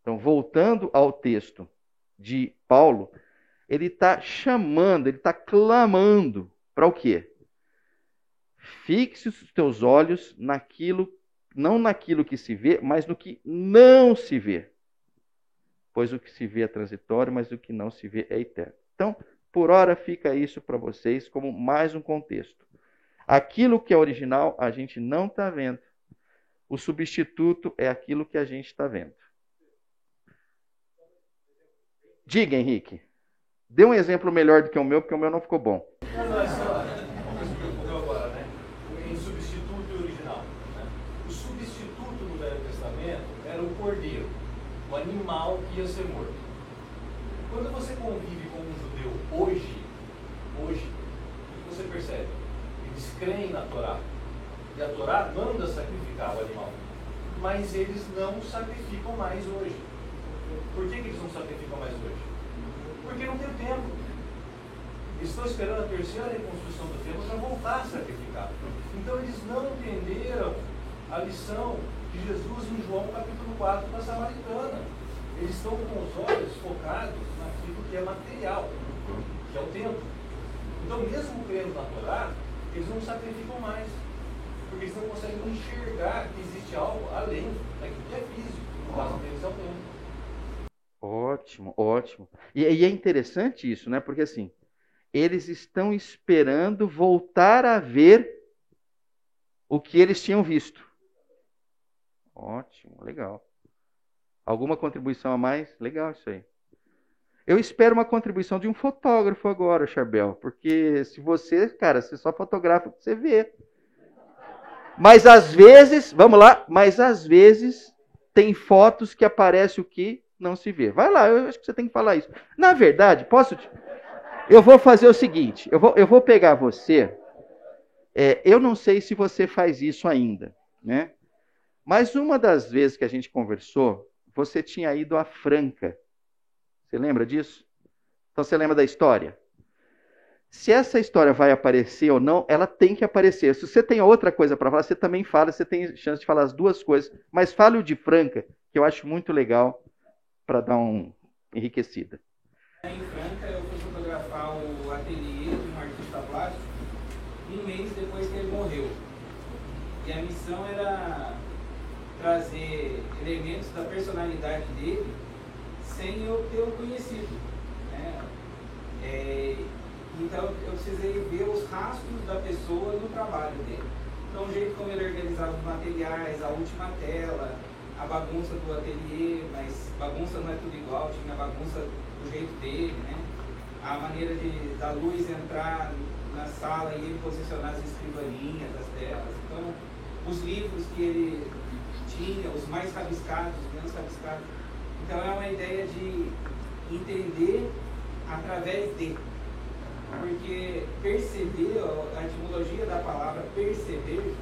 Então, voltando ao texto de Paulo, ele está chamando, ele está clamando para o quê? Fixe os teus olhos naquilo, não naquilo que se vê, mas no que não se vê. Pois o que se vê é transitório, mas o que não se vê é eterno. Então, por hora fica isso para vocês como mais um contexto. Aquilo que é original, a gente não está vendo. O substituto é aquilo que a gente está vendo. Diga, Henrique. Dê um exemplo melhor do que o meu, porque o meu não ficou bom. Em substituto e original. O substituto no Velho Testamento era o cordeiro, o animal que ia ser morto. Quando você convive com um judeu hoje, o que você percebe? Eles creem na Torá. E a Torá manda sacrificar o animal. Mas eles não sacrificam mais hoje. Por que eles não sacrificam mais hoje? Porque não tem tempo. Eles estão esperando a terceira reconstrução do templo para voltar a sacrificar. Então eles não entenderam a lição de Jesus em João capítulo 4 para a Samaritana. Eles estão com os olhos focados naquilo que é material, que é o templo. Então, mesmo crendo na Torá, eles não sacrificam mais. Porque eles não conseguem enxergar que existe algo além daquilo que é físico. No caso deles é o templo. Ótimo, ótimo. E é interessante isso, né? Porque assim, eles estão esperando voltar a ver o que eles tinham visto. Ótimo, legal. Alguma contribuição a mais? Legal isso aí. Eu espero uma contribuição de um fotógrafo agora, Charbel, porque se você, cara, você só fotografa o que você vê. Mas às vezes, vamos lá, mas às vezes tem fotos que aparece o que não se vê. Vai lá, eu acho que você tem que falar isso. Na verdade, eu vou fazer o seguinte, eu vou pegar você, eu não sei se você faz isso ainda, né? Mas uma das vezes que a gente conversou, você tinha ido a Franca. Você lembra disso? Então você lembra da história? Se essa história vai aparecer ou não, ela tem que aparecer. Se você tem outra coisa para falar, você também fala, você tem chance de falar as duas coisas. Mas fale o de Franca, que eu acho muito legal, para dar uma enriquecida. Em Franca, eu fui fotografar o ateliê de um artista plástico um mês depois que ele morreu. E a missão era trazer elementos da personalidade dele sem eu ter o conhecido, né? Então eu precisei ver os rastros da pessoa no trabalho dele. Então o jeito como ele organizava os materiais, a última tela, a bagunça do ateliê, mas bagunça não é tudo igual, tinha a bagunça do jeito dele, né? A maneira da luz entrar na sala e ele posicionar as escrivaninhas, as telas. Então, os livros que ele tinha, os mais rabiscados, os menos rabiscados. Então, é uma ideia de entender através de. Porque perceber, a etimologia da palavra perceber,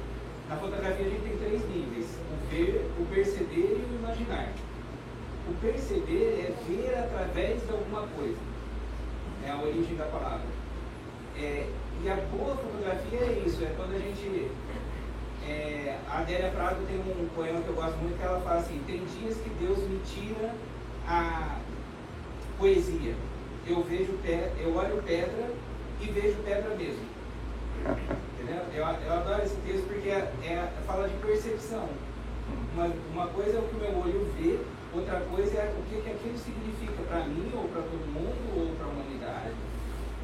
na fotografia a gente tem 3 níveis: o ver, o perceber e o imaginar. O perceber é ver através de alguma coisa, é a origem da palavra. E a boa fotografia é isso, é quando a gente... a Adélia Prado tem um poema que eu gosto muito, que ela fala assim: tem dias que Deus me tira a poesia. Eu olho pedra e vejo pedra mesmo. Entendeu? Eu adoro esse texto porque fala de percepção. Uma coisa é o que o meu olho vê, outra coisa é o que aquilo significa para mim, ou para todo mundo, ou para a humanidade,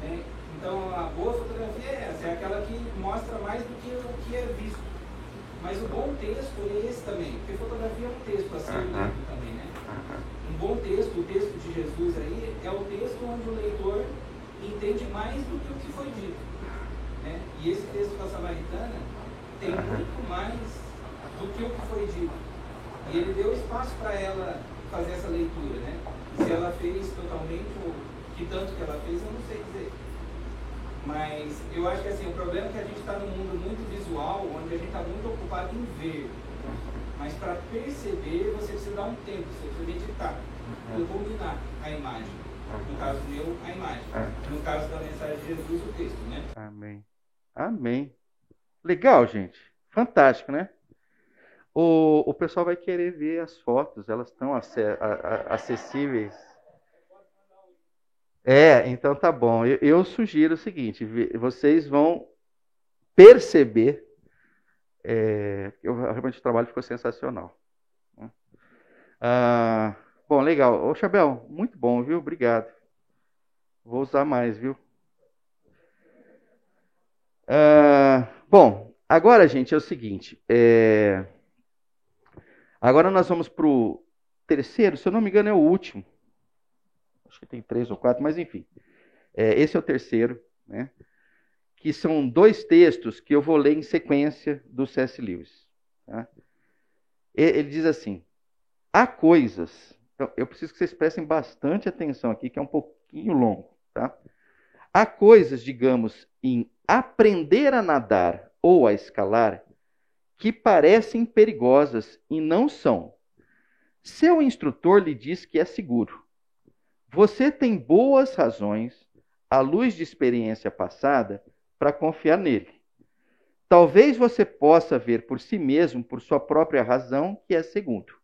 né? Então, a boa fotografia é essa, é aquela que mostra mais do que o que é visto. Mas o bom texto é esse também, porque fotografia é um texto a ser lido também, né? Um bom texto, o texto de Jesus aí, é o texto onde o leitor entende mais do que o que foi dito, né? E esse texto da Samaritana tem muito mais do que o que foi dito. E ele deu espaço para ela fazer essa leitura, né? Se ela fez totalmente o que tanto que ela fez, eu não sei dizer. Mas eu acho que assim, o problema é que a gente está num mundo muito visual, onde a gente está muito ocupado em ver. Mas para perceber, você precisa dar um tempo, você precisa meditar, precisa combinar a imagem. No caso meu, a imagem. No caso da mensagem de Jesus, o texto, né? Amém. Amém. Legal, gente. Fantástico, né? O pessoal vai querer ver as fotos, elas estão acessíveis. Então tá bom. Eu sugiro o seguinte: vocês vão perceber. Realmente o trabalho ficou sensacional. Bom, legal. Ô, Chabel, muito bom, viu? Obrigado. Vou usar mais, viu? Bom, agora, gente, é o seguinte. Agora nós vamos para o terceiro, se eu não me engano, é o último. Acho que tem 3 ou 4, mas enfim. Esse é o terceiro, né? Que são 2 textos que eu vou ler em sequência do C.S. Lewis. Tá? Ele diz assim: há coisas... Então, eu preciso que vocês prestem bastante atenção aqui, que é um pouquinho longo. Tá? Há coisas, digamos, em aprender a nadar ou a escalar que parecem perigosas e não são. Seu instrutor lhe diz que é seguro. Você tem boas razões, à luz de experiência passada, para confiar nele. Talvez você possa ver por si mesmo, por sua própria razão, que é seguro.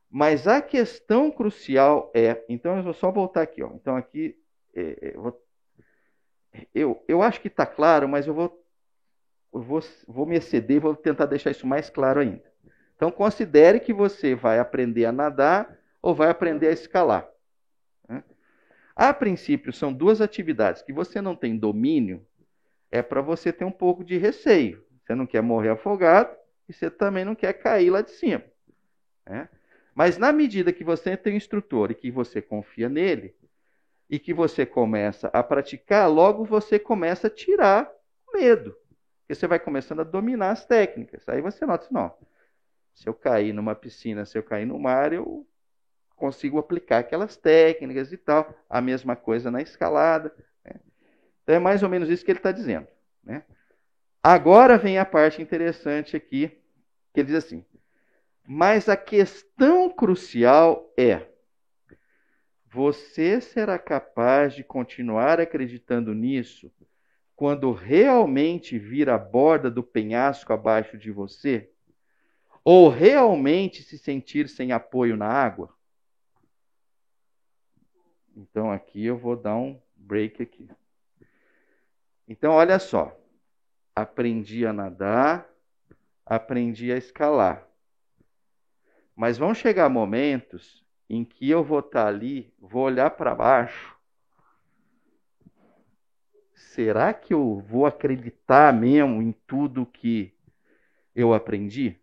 Mas a questão crucial é... Então, eu vou só voltar aqui. Ó. Então, aqui... Eu acho que está claro, mas eu vou me exceder e vou tentar deixar isso mais claro ainda. Então, considere que você vai aprender a nadar ou vai aprender a escalar. A princípio, são 2 atividades que você não tem domínio, é para você ter um pouco de receio. Você não quer morrer afogado e você também não quer cair lá de cima. Mas na medida que você tem um instrutor e que você confia nele, e que você começa a praticar, logo você começa a tirar o medo. Porque você vai começando a dominar as técnicas. Aí você nota, não, se eu cair numa piscina, se eu cair no mar, eu consigo aplicar aquelas técnicas e tal. A mesma coisa na escalada. Né? Então é mais ou menos isso que ele está dizendo. Né? Agora vem a parte interessante aqui, que ele diz assim: mas a questão crucial é: você será capaz de continuar acreditando nisso quando realmente vir a borda do penhasco abaixo de você? Ou realmente se sentir sem apoio na água? Então aqui eu vou dar um break aqui. Então olha só. Aprendi a nadar, aprendi a escalar. Mas vão chegar momentos em que eu vou estar ali, vou olhar para baixo. Será que eu vou acreditar mesmo em tudo que eu aprendi?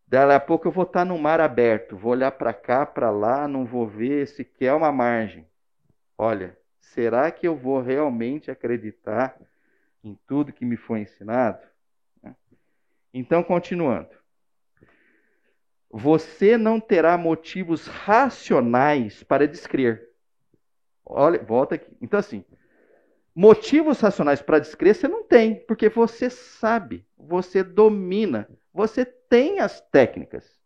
Daí a pouco eu vou estar no mar aberto, vou olhar para cá, para lá, não vou ver sequer uma margem. Olha, será que eu vou realmente acreditar em tudo que me foi ensinado? Então, continuando. Você não terá motivos racionais para descrer. Olha, volta aqui. Então, assim, motivos racionais para descrer você não tem, porque você sabe, você domina, você tem as técnicas.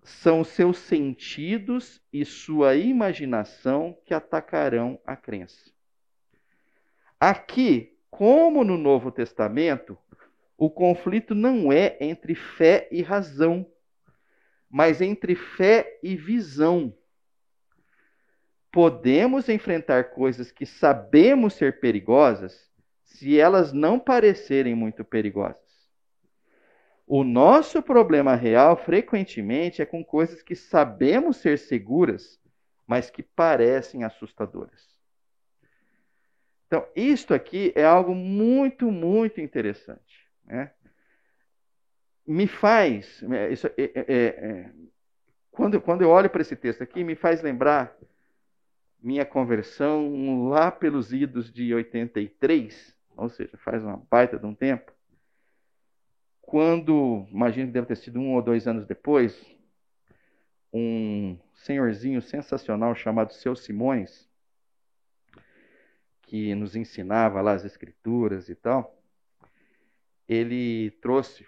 São seus sentidos e sua imaginação que atacarão a crença. Aqui, como no Novo Testamento, o conflito não é entre fé e razão, mas entre fé e visão. Podemos enfrentar coisas que sabemos ser perigosas se elas não parecerem muito perigosas. O nosso problema real, frequentemente, é com coisas que sabemos ser seguras, mas que parecem assustadoras. Então, isto aqui é algo muito, muito interessante, né? Me faz, quando eu olho para esse texto aqui, me faz lembrar minha conversão lá pelos idos de 83, ou seja, faz uma baita de um tempo, quando, imagino que deve ter sido 1 ou 2 anos depois, um senhorzinho sensacional chamado Seu Simões, que nos ensinava lá as escrituras e tal, ele trouxe,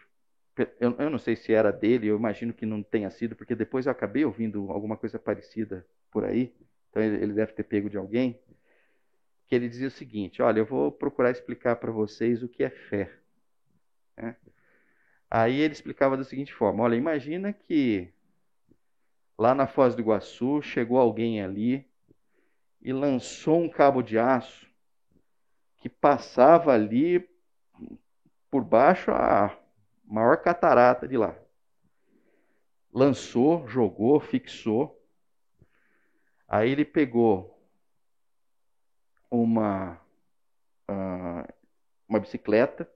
eu não sei se era dele, eu imagino que não tenha sido, porque depois eu acabei ouvindo alguma coisa parecida por aí, então ele deve ter pego de alguém, que ele dizia o seguinte: olha, eu vou procurar explicar para vocês o que é fé. Né? Aí ele explicava da seguinte forma: olha, imagina que lá na Foz do Iguaçu chegou alguém ali e lançou um cabo de aço que passava ali por baixo a maior catarata de lá. Lançou, jogou, fixou. Aí ele pegou uma bicicleta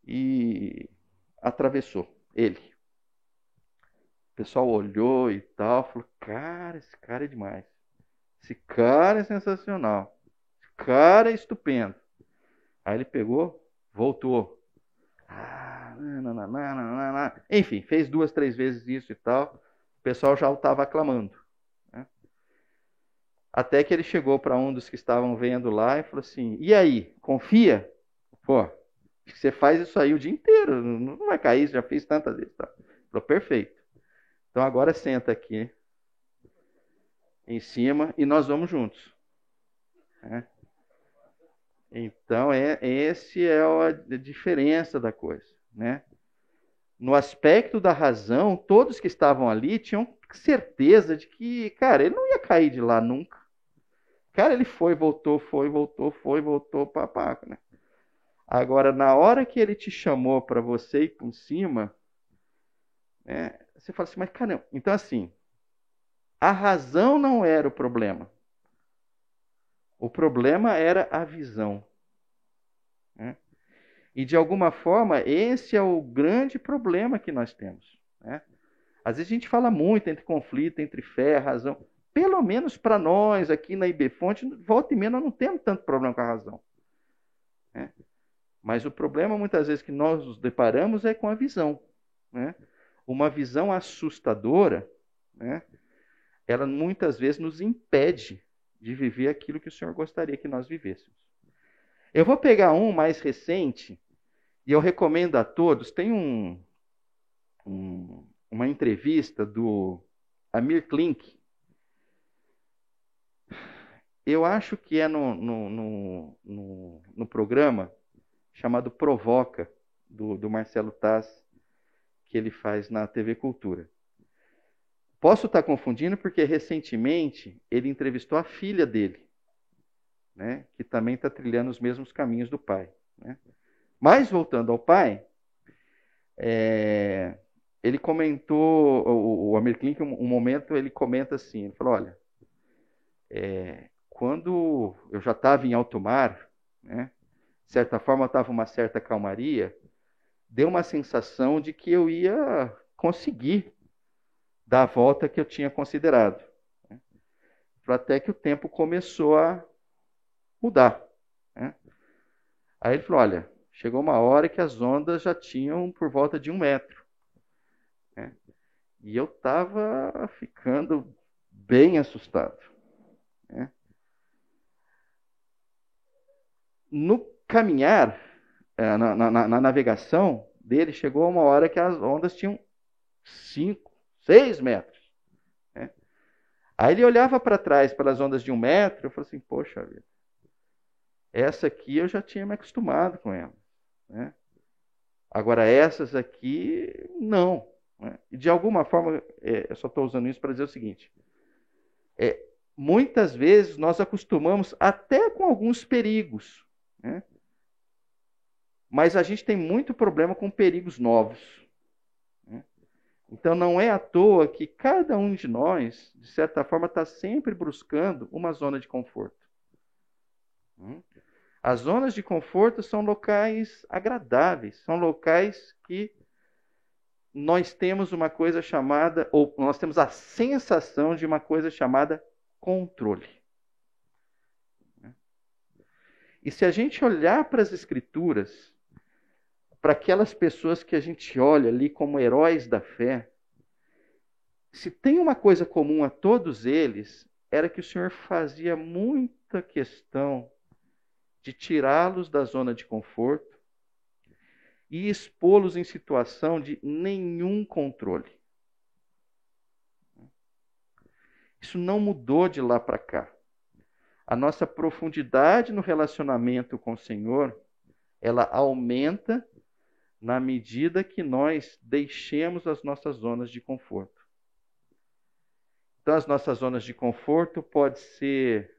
e atravessou ele. O pessoal olhou e tal, falou: cara, esse cara é demais. Esse cara é sensacional. Esse cara é estupendo. Aí ele pegou, voltou. Enfim, fez 2, 3 vezes isso e tal. O pessoal já o estava aclamando. Né? Até que ele chegou para um dos que estavam vendo lá e falou assim: e aí, confia? Pô, você faz isso aí o dia inteiro, não vai cair, você já fez tantas vezes. Tá? Ele falou: perfeito. Então agora senta aqui em cima e nós vamos juntos. Né? Então, essa é a diferença da coisa. Né? No aspecto da razão, todos que estavam ali tinham certeza de que, cara, ele não ia cair de lá nunca. Cara, ele foi, voltou, papá. Né? Agora, na hora que ele te chamou para você ir por cima, né, você fala assim: mas caramba, então assim, a razão não era o problema. O problema era a visão. Né? E, de alguma forma, esse é o grande problema que nós temos. Né? Às vezes a gente fala muito entre conflito, entre fé e razão. Pelo menos para nós, aqui na IBFonte, volta e meia, nós não temos tanto problema com a razão. Né? Mas o problema, muitas vezes, que nós nos deparamos é com a visão. Né? Uma visão assustadora, né? Ela muitas vezes nos impede de viver aquilo que o Senhor gostaria que nós vivêssemos. Eu vou pegar um mais recente, e eu recomendo a todos. Tem uma entrevista do Amir Klink. Eu acho que é no programa chamado Provoca, do Marcelo Taz, que ele faz na TV Cultura. Posso estar confundindo porque recentemente ele entrevistou a filha dele, né, que também está trilhando os mesmos caminhos do pai. Né? Mas, voltando ao pai, ele comentou, o Amir Klink, um momento, ele comenta assim, ele falou: olha, quando eu já estava em alto mar, né, de certa forma eu estava uma certa calmaria, deu uma sensação de que eu ia conseguir dar a volta que eu tinha considerado. Né? Até que o tempo começou a mudar. Né? Aí ele falou: olha, chegou uma hora que as ondas já tinham por volta de 1 metro. Né? E eu estava ficando bem assustado. Né? No caminhar, na navegação dele, chegou uma hora que as ondas tinham 5, 6 metros. Né? Aí ele olhava para trás, pelas ondas de 1 metro, e falou assim: poxa vida, essa aqui eu já tinha me acostumado com ela. Né? Agora essas aqui, não. Né? E de alguma forma, eu só estou usando isso para dizer o seguinte: muitas vezes nós acostumamos até com alguns perigos. Né? Mas a gente tem muito problema com perigos novos. Né? Então não é à toa que cada um de nós, de certa forma, está sempre buscando uma zona de conforto. As zonas de conforto são locais agradáveis, são locais que nós temos uma coisa chamada, ou nós temos a sensação de uma coisa chamada controle. E se a gente olhar para as Escrituras, para aquelas pessoas que a gente olha ali como heróis da fé, se tem uma coisa comum a todos eles, era que o Senhor fazia muita questão de tirá-los da zona de conforto e expô-los em situação de nenhum controle. Isso não mudou de lá para cá. A nossa profundidade no relacionamento com o Senhor, ela aumenta na medida que nós deixemos as nossas zonas de conforto. Então, as nossas zonas de conforto pode ser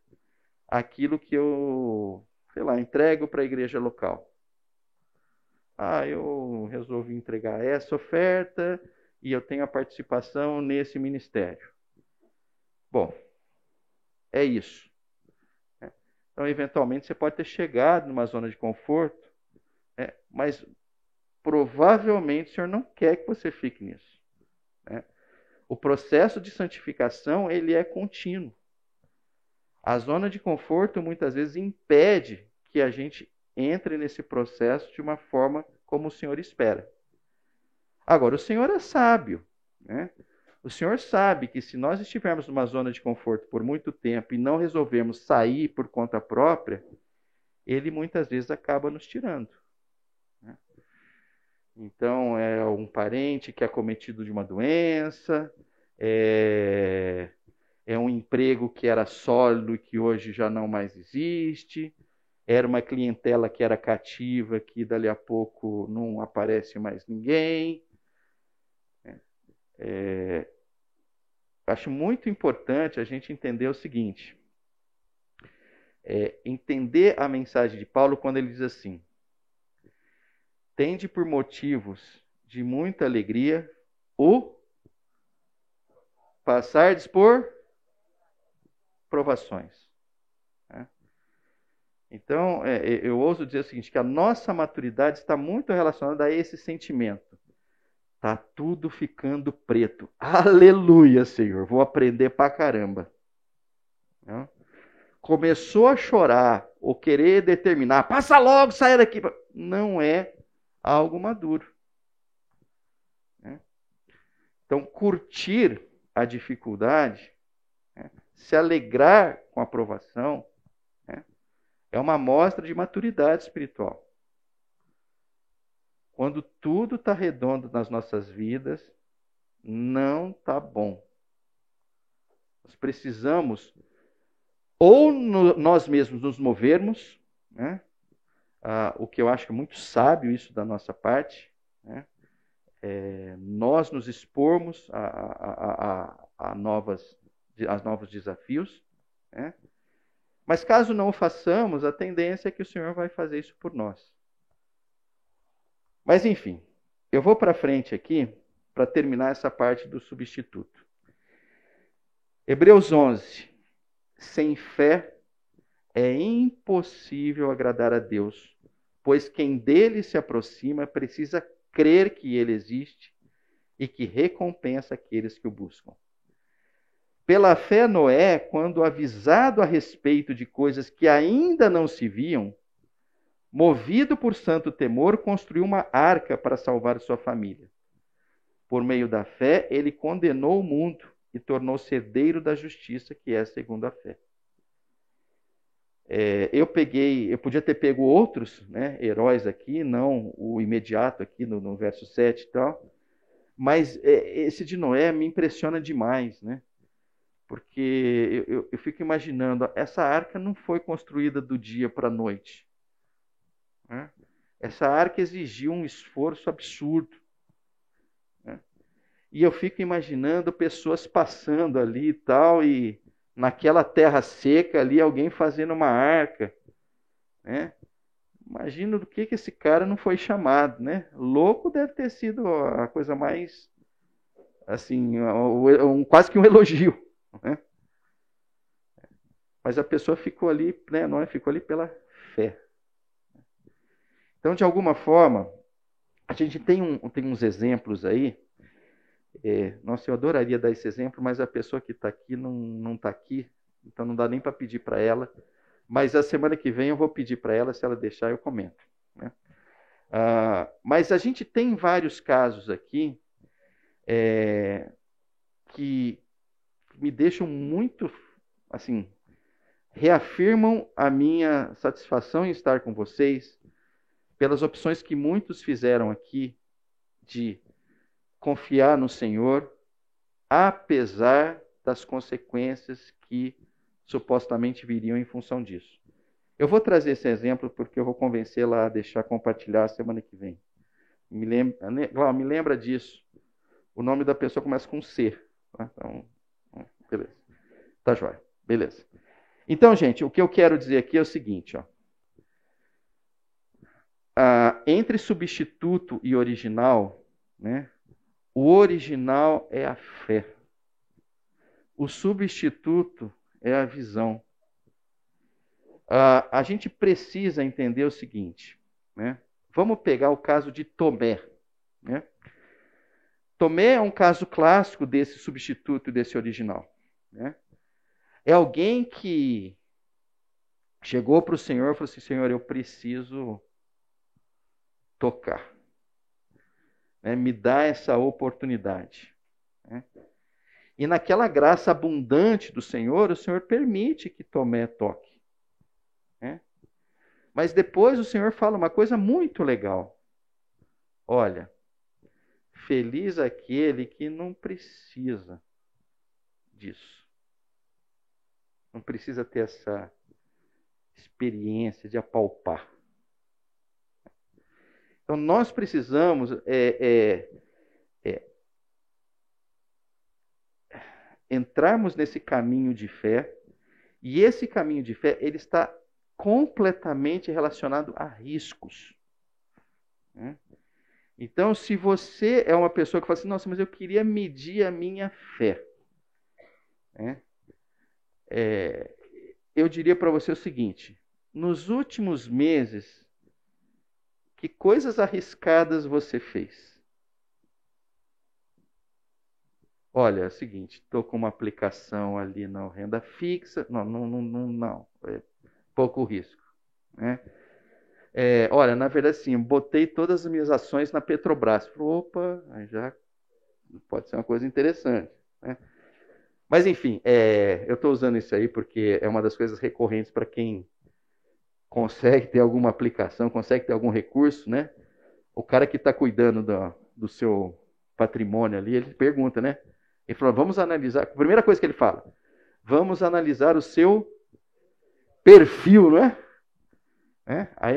aquilo que eu, entrego para a igreja local. Eu resolvi entregar essa oferta e eu tenho a participação nesse ministério. Bom, é isso. Então, eventualmente, você pode ter chegado numa zona de conforto, mas provavelmente o Senhor não quer que você fique nisso. O processo de santificação, ele é contínuo. A zona de conforto, muitas vezes, impede que a gente entre nesse processo de uma forma como o Senhor espera. Agora, o Senhor é sábio, O Senhor sabe que se nós estivermos numa zona de conforto por muito tempo e não resolvermos sair por conta própria, Ele muitas vezes acaba nos tirando. Então, é um parente que é acometido de uma doença, é um emprego que era sólido e que hoje já não mais existe, era uma clientela que era cativa, que dali a pouco não aparece mais ninguém. Acho muito importante a gente entender o seguinte, entender a mensagem de Paulo quando ele diz assim: tende por motivos de muita alegria o passardes por provações. Então, eu ouso dizer o seguinte, que a nossa maturidade está muito relacionada a esse sentimento. Está tudo ficando preto. Aleluia, Senhor. Vou aprender pra caramba. Começou a chorar ou querer determinar, passa logo, sai daqui. Não é algo maduro. Então, curtir a dificuldade, se alegrar com a provação, é uma amostra de maturidade espiritual. Quando tudo está redondo nas nossas vidas, não está bom. Nós precisamos ou nós mesmos nos movermos, o que eu acho que é muito sábio isso da nossa parte, nós nos expormos a novos desafios, mas caso não o façamos, a tendência é que o Senhor vai fazer isso por nós. Mas enfim, eu vou para frente aqui para terminar essa parte do substituto. Hebreus 11. Sem fé é impossível agradar a Deus, pois quem dele se aproxima precisa crer que ele existe e que recompensa aqueles que o buscam. Pela fé, Noé, quando avisado a respeito de coisas que ainda não se viam, movido por santo temor, construiu uma arca para salvar sua família. Por meio da fé, ele condenou o mundo e tornou-se herdeiro da justiça, que é segundo a fé. Eu podia ter pego outros heróis aqui, não o imediato aqui no verso 7 e tal, mas esse de Noé me impressiona demais, porque eu fico imaginando, essa arca não foi construída do dia para a noite. Essa arca exigiu um esforço absurdo. E eu fico imaginando pessoas passando ali e tal, e naquela terra seca ali, alguém fazendo uma arca. Imagina do que esse cara não foi chamado, Louco deve ter sido a coisa mais assim, quase que um elogio, né? Mas a pessoa ficou ali, né, não ficou ali pela fé. Então, de alguma forma, a gente tem uns exemplos aí. Nossa, eu adoraria dar esse exemplo, mas a pessoa que está aqui não está aqui, então não dá nem para pedir para ela. Mas a semana que vem eu vou pedir para ela, se ela deixar, eu comento, né? Mas a gente tem vários casos aqui que me deixam muito, assim, reafirmam a minha satisfação em estar com vocês, pelas opções que muitos fizeram aqui de confiar no Senhor, apesar das consequências que supostamente viriam em função disso. Eu vou trazer esse exemplo porque eu vou convencê-la a deixar compartilhar semana que vem. Me lembra disso. O nome da pessoa começa com C. Tá? Então, beleza. Tá joia. Beleza. Então, gente, o que eu quero dizer aqui é o seguinte, ó. Entre substituto e original, né, o original é a fé. O substituto é a visão. A gente precisa entender o seguinte, né? Vamos pegar o caso de Tomé, né? Tomé é um caso clássico desse substituto e desse original, né? É alguém que chegou para o Senhor e falou assim: Senhor, eu preciso tocar, né? Me dá essa oportunidade, né? E naquela graça abundante do Senhor, o Senhor permite que Tomé toque, né? Mas depois o Senhor fala uma coisa muito legal. Olha, feliz aquele que não precisa disso. Não precisa ter essa experiência de apalpar. Então nós precisamos entrarmos nesse caminho de fé, e esse caminho de fé ele está completamente relacionado a riscos, né? Então, se você é uma pessoa que fala assim, nossa, mas eu queria medir a minha fé, né? Eu diria para você o seguinte: nos últimos meses, que coisas arriscadas você fez? Olha, é o seguinte, estou com uma aplicação ali na renda fixa, não, é pouco risco, né? Olha, na verdade, sim, eu botei todas as minhas ações na Petrobras. Falei, opa, aí já pode ser uma coisa interessante, né? Mas, enfim, eu estou usando isso aí porque é uma das coisas recorrentes para quem consegue ter alguma aplicação, consegue ter algum recurso, né? O cara que está cuidando do seu patrimônio ali, ele pergunta, né? Ele falou, vamos analisar, a primeira coisa que ele fala, vamos analisar o seu perfil, não é? Aí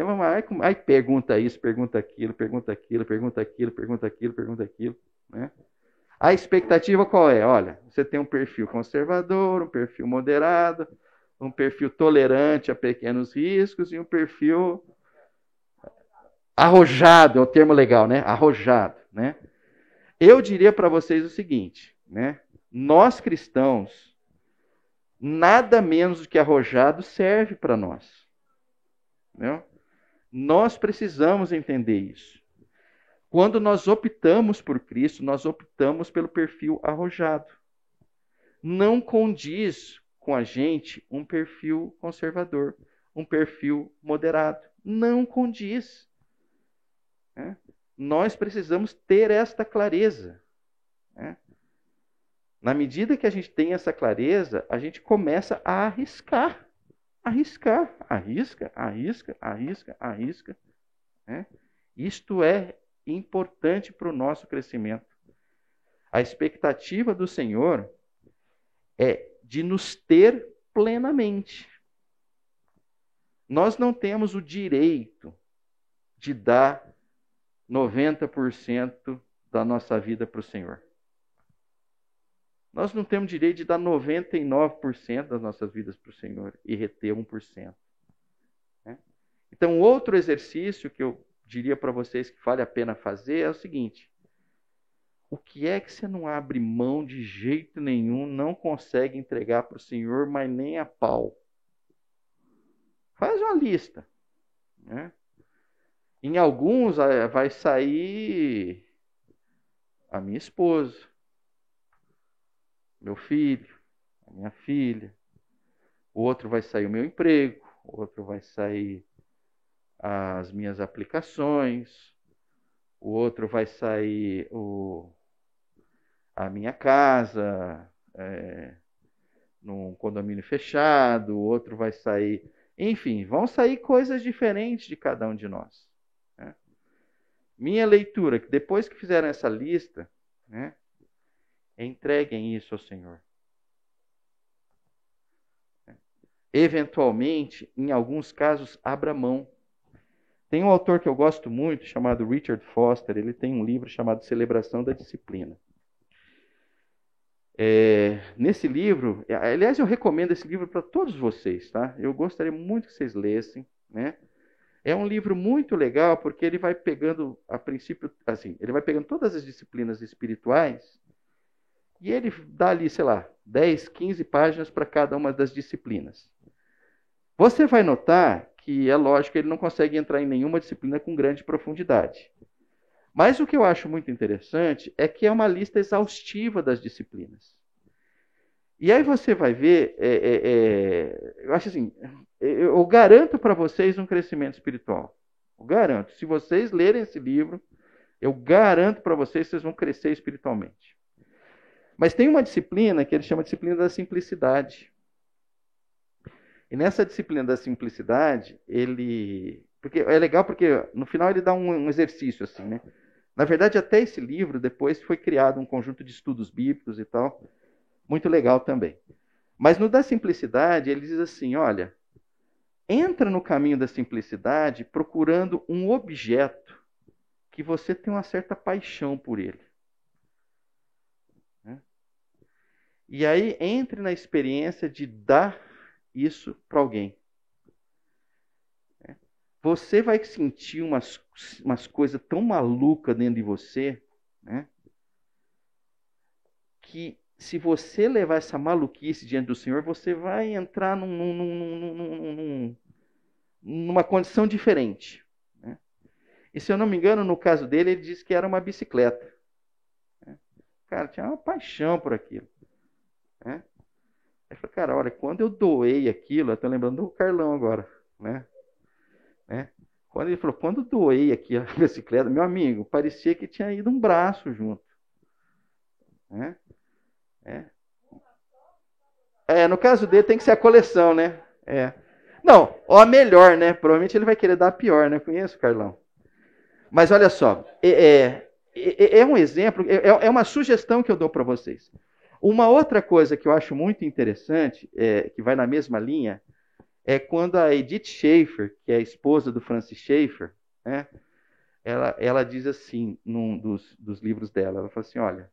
pergunta isso, pergunta aquilo, pergunta aquilo, pergunta aquilo, pergunta aquilo, pergunta aquilo, né? A expectativa qual é? Olha, você tem um perfil conservador, um perfil moderado, um perfil tolerante a pequenos riscos e um perfil arrojado, é o termo legal, né? Arrojado, né? Eu diria para vocês o seguinte, né? Nós cristãos, nada menos do que arrojado serve para nós. Né? Nós precisamos entender isso. Quando nós optamos por Cristo, nós optamos pelo perfil arrojado. Não condiz com a gente um perfil conservador, um perfil moderado. Não condiz. Né? Nós precisamos ter esta clareza. Né? Na medida que a gente tem essa clareza, a gente começa a arriscar. Arrisca, arrisca. Né? Isto é importante para o nosso crescimento. A expectativa do Senhor é de nos ter plenamente. Nós não temos o direito de dar 90% da nossa vida para o Senhor. Nós não temos direito de dar 99% das nossas vidas para o Senhor e reter 1%. Né? Então, outro exercício que eu diria para vocês que vale a pena fazer é o seguinte. O que é que você não abre mão de jeito nenhum, não consegue entregar para o Senhor, mas nem a pau? Faz uma lista, né? Em alguns vai sair a minha esposa, meu filho, a minha filha. O outro vai sair o meu emprego, o outro vai sair as minhas aplicações, o outro vai sair a minha casa, num condomínio fechado, o outro vai sair... Enfim, vão sair coisas diferentes de cada um de nós. Né? Minha leitura, que depois que fizeram essa lista, né, entreguem isso ao Senhor. Eventualmente, em alguns casos, abra mão. Tem um autor que eu gosto muito, chamado Richard Foster. Ele tem um livro chamado Celebração da Disciplina. Nesse livro, aliás, eu recomendo esse livro para todos vocês, tá? Eu gostaria muito que vocês lessem, né? É um livro muito legal porque ele vai pegando, a princípio, assim, ele vai pegando todas as disciplinas espirituais e ele dá ali, sei lá, 10, 15 páginas para cada uma das disciplinas. Você vai notar que, é lógico, ele não consegue entrar em nenhuma disciplina com grande profundidade. Mas o que eu acho muito interessante é que é uma lista exaustiva das disciplinas. E aí você vai ver, eu acho assim, eu garanto para vocês um crescimento espiritual. Eu garanto. Se vocês lerem esse livro, eu garanto para vocês que vocês vão crescer espiritualmente. Mas tem uma disciplina que ele chama de disciplina da simplicidade. E nessa disciplina da simplicidade, porque é legal porque no final ele dá um exercício assim, né? Na verdade, até esse livro, depois foi criado um conjunto de estudos bíblicos e tal, muito legal também. Mas no da simplicidade, ele diz assim, olha, entra no caminho da simplicidade procurando um objeto que você tem uma certa paixão por ele. E aí entre na experiência de dar isso para alguém. Você vai sentir umas coisas tão malucas dentro de você, né? Que se você levar essa maluquice diante do Senhor, você vai entrar numa condição diferente. Né? E se eu não me engano, no caso dele, ele disse que era uma bicicleta. Né? Cara, tinha uma paixão por aquilo. Né? Ele falou, cara, olha, quando eu doei aquilo, eu estou lembrando do Carlão agora, né? Quando ele falou, quando eu doei aqui a bicicleta, meu amigo, parecia que tinha ido um braço junto. Né? No caso dele tem que ser a coleção, né? Não, ó, a melhor, né? Provavelmente ele vai querer dar a pior, né? Conheço o Carlão. Mas olha só, é um exemplo, é uma sugestão que eu dou para vocês. Uma outra coisa que eu acho muito interessante, que vai na mesma linha, é quando a Edith Schaefer, que é a esposa do Francis Schaeffer, né, ela diz assim, num dos livros dela, ela fala assim, olha,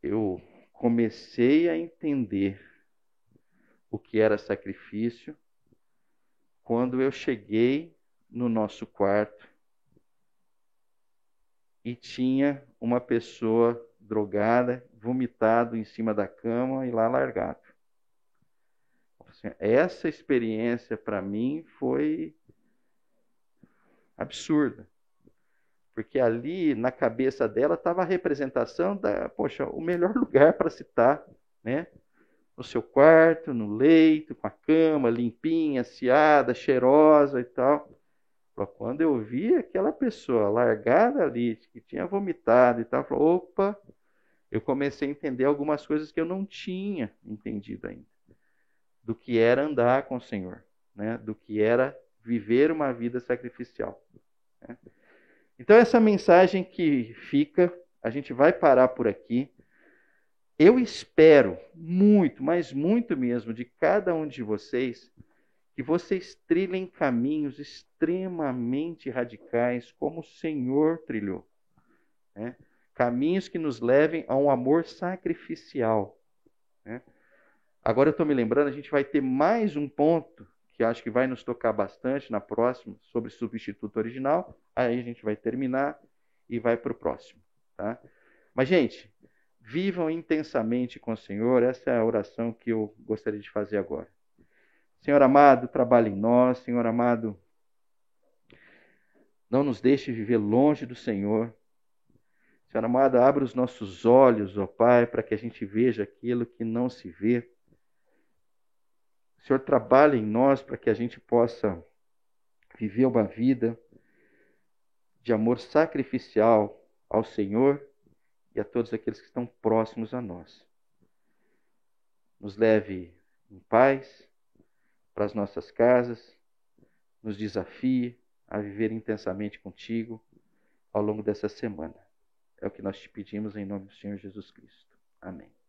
eu comecei a entender o que era sacrifício quando eu cheguei no nosso quarto e tinha uma pessoa drogada, vomitado em cima da cama e lá largado. Essa experiência para mim foi absurda. Porque ali, na cabeça dela, estava a representação o melhor lugar para se estar, né? No seu quarto, no leito, com a cama limpinha, aseada, cheirosa e tal. Quando eu vi aquela pessoa largada ali, que tinha vomitado e tal, opa, eu comecei a entender algumas coisas que eu não tinha entendido ainda. Do que era andar com o Senhor, né? Do que era viver uma vida sacrificial. Né? Então essa mensagem que fica, a gente vai parar por aqui. Eu espero muito, mas muito mesmo, de cada um de vocês, que vocês trilhem caminhos extremamente radicais, como o Senhor trilhou. Né? Caminhos que nos levem a um amor sacrificial. Né? Agora eu estou me lembrando, a gente vai ter mais um ponto que acho que vai nos tocar bastante na próxima, sobre substituto original. Aí a gente vai terminar e vai para o próximo. Tá? Mas, gente, vivam intensamente com o Senhor. Essa é a oração que eu gostaria de fazer agora. Senhor amado, trabalhe em nós. Senhor amado, não nos deixe viver longe do Senhor. Senhor amado, abra os nossos olhos, ó Pai, para que a gente veja aquilo que não se vê. Senhor, trabalhe em nós para que a gente possa viver uma vida de amor sacrificial ao Senhor e a todos aqueles que estão próximos a nós. Nos leve em paz para as nossas casas, nos desafie a viver intensamente contigo ao longo dessa semana. É o que nós te pedimos em nome do Senhor Jesus Cristo. Amém.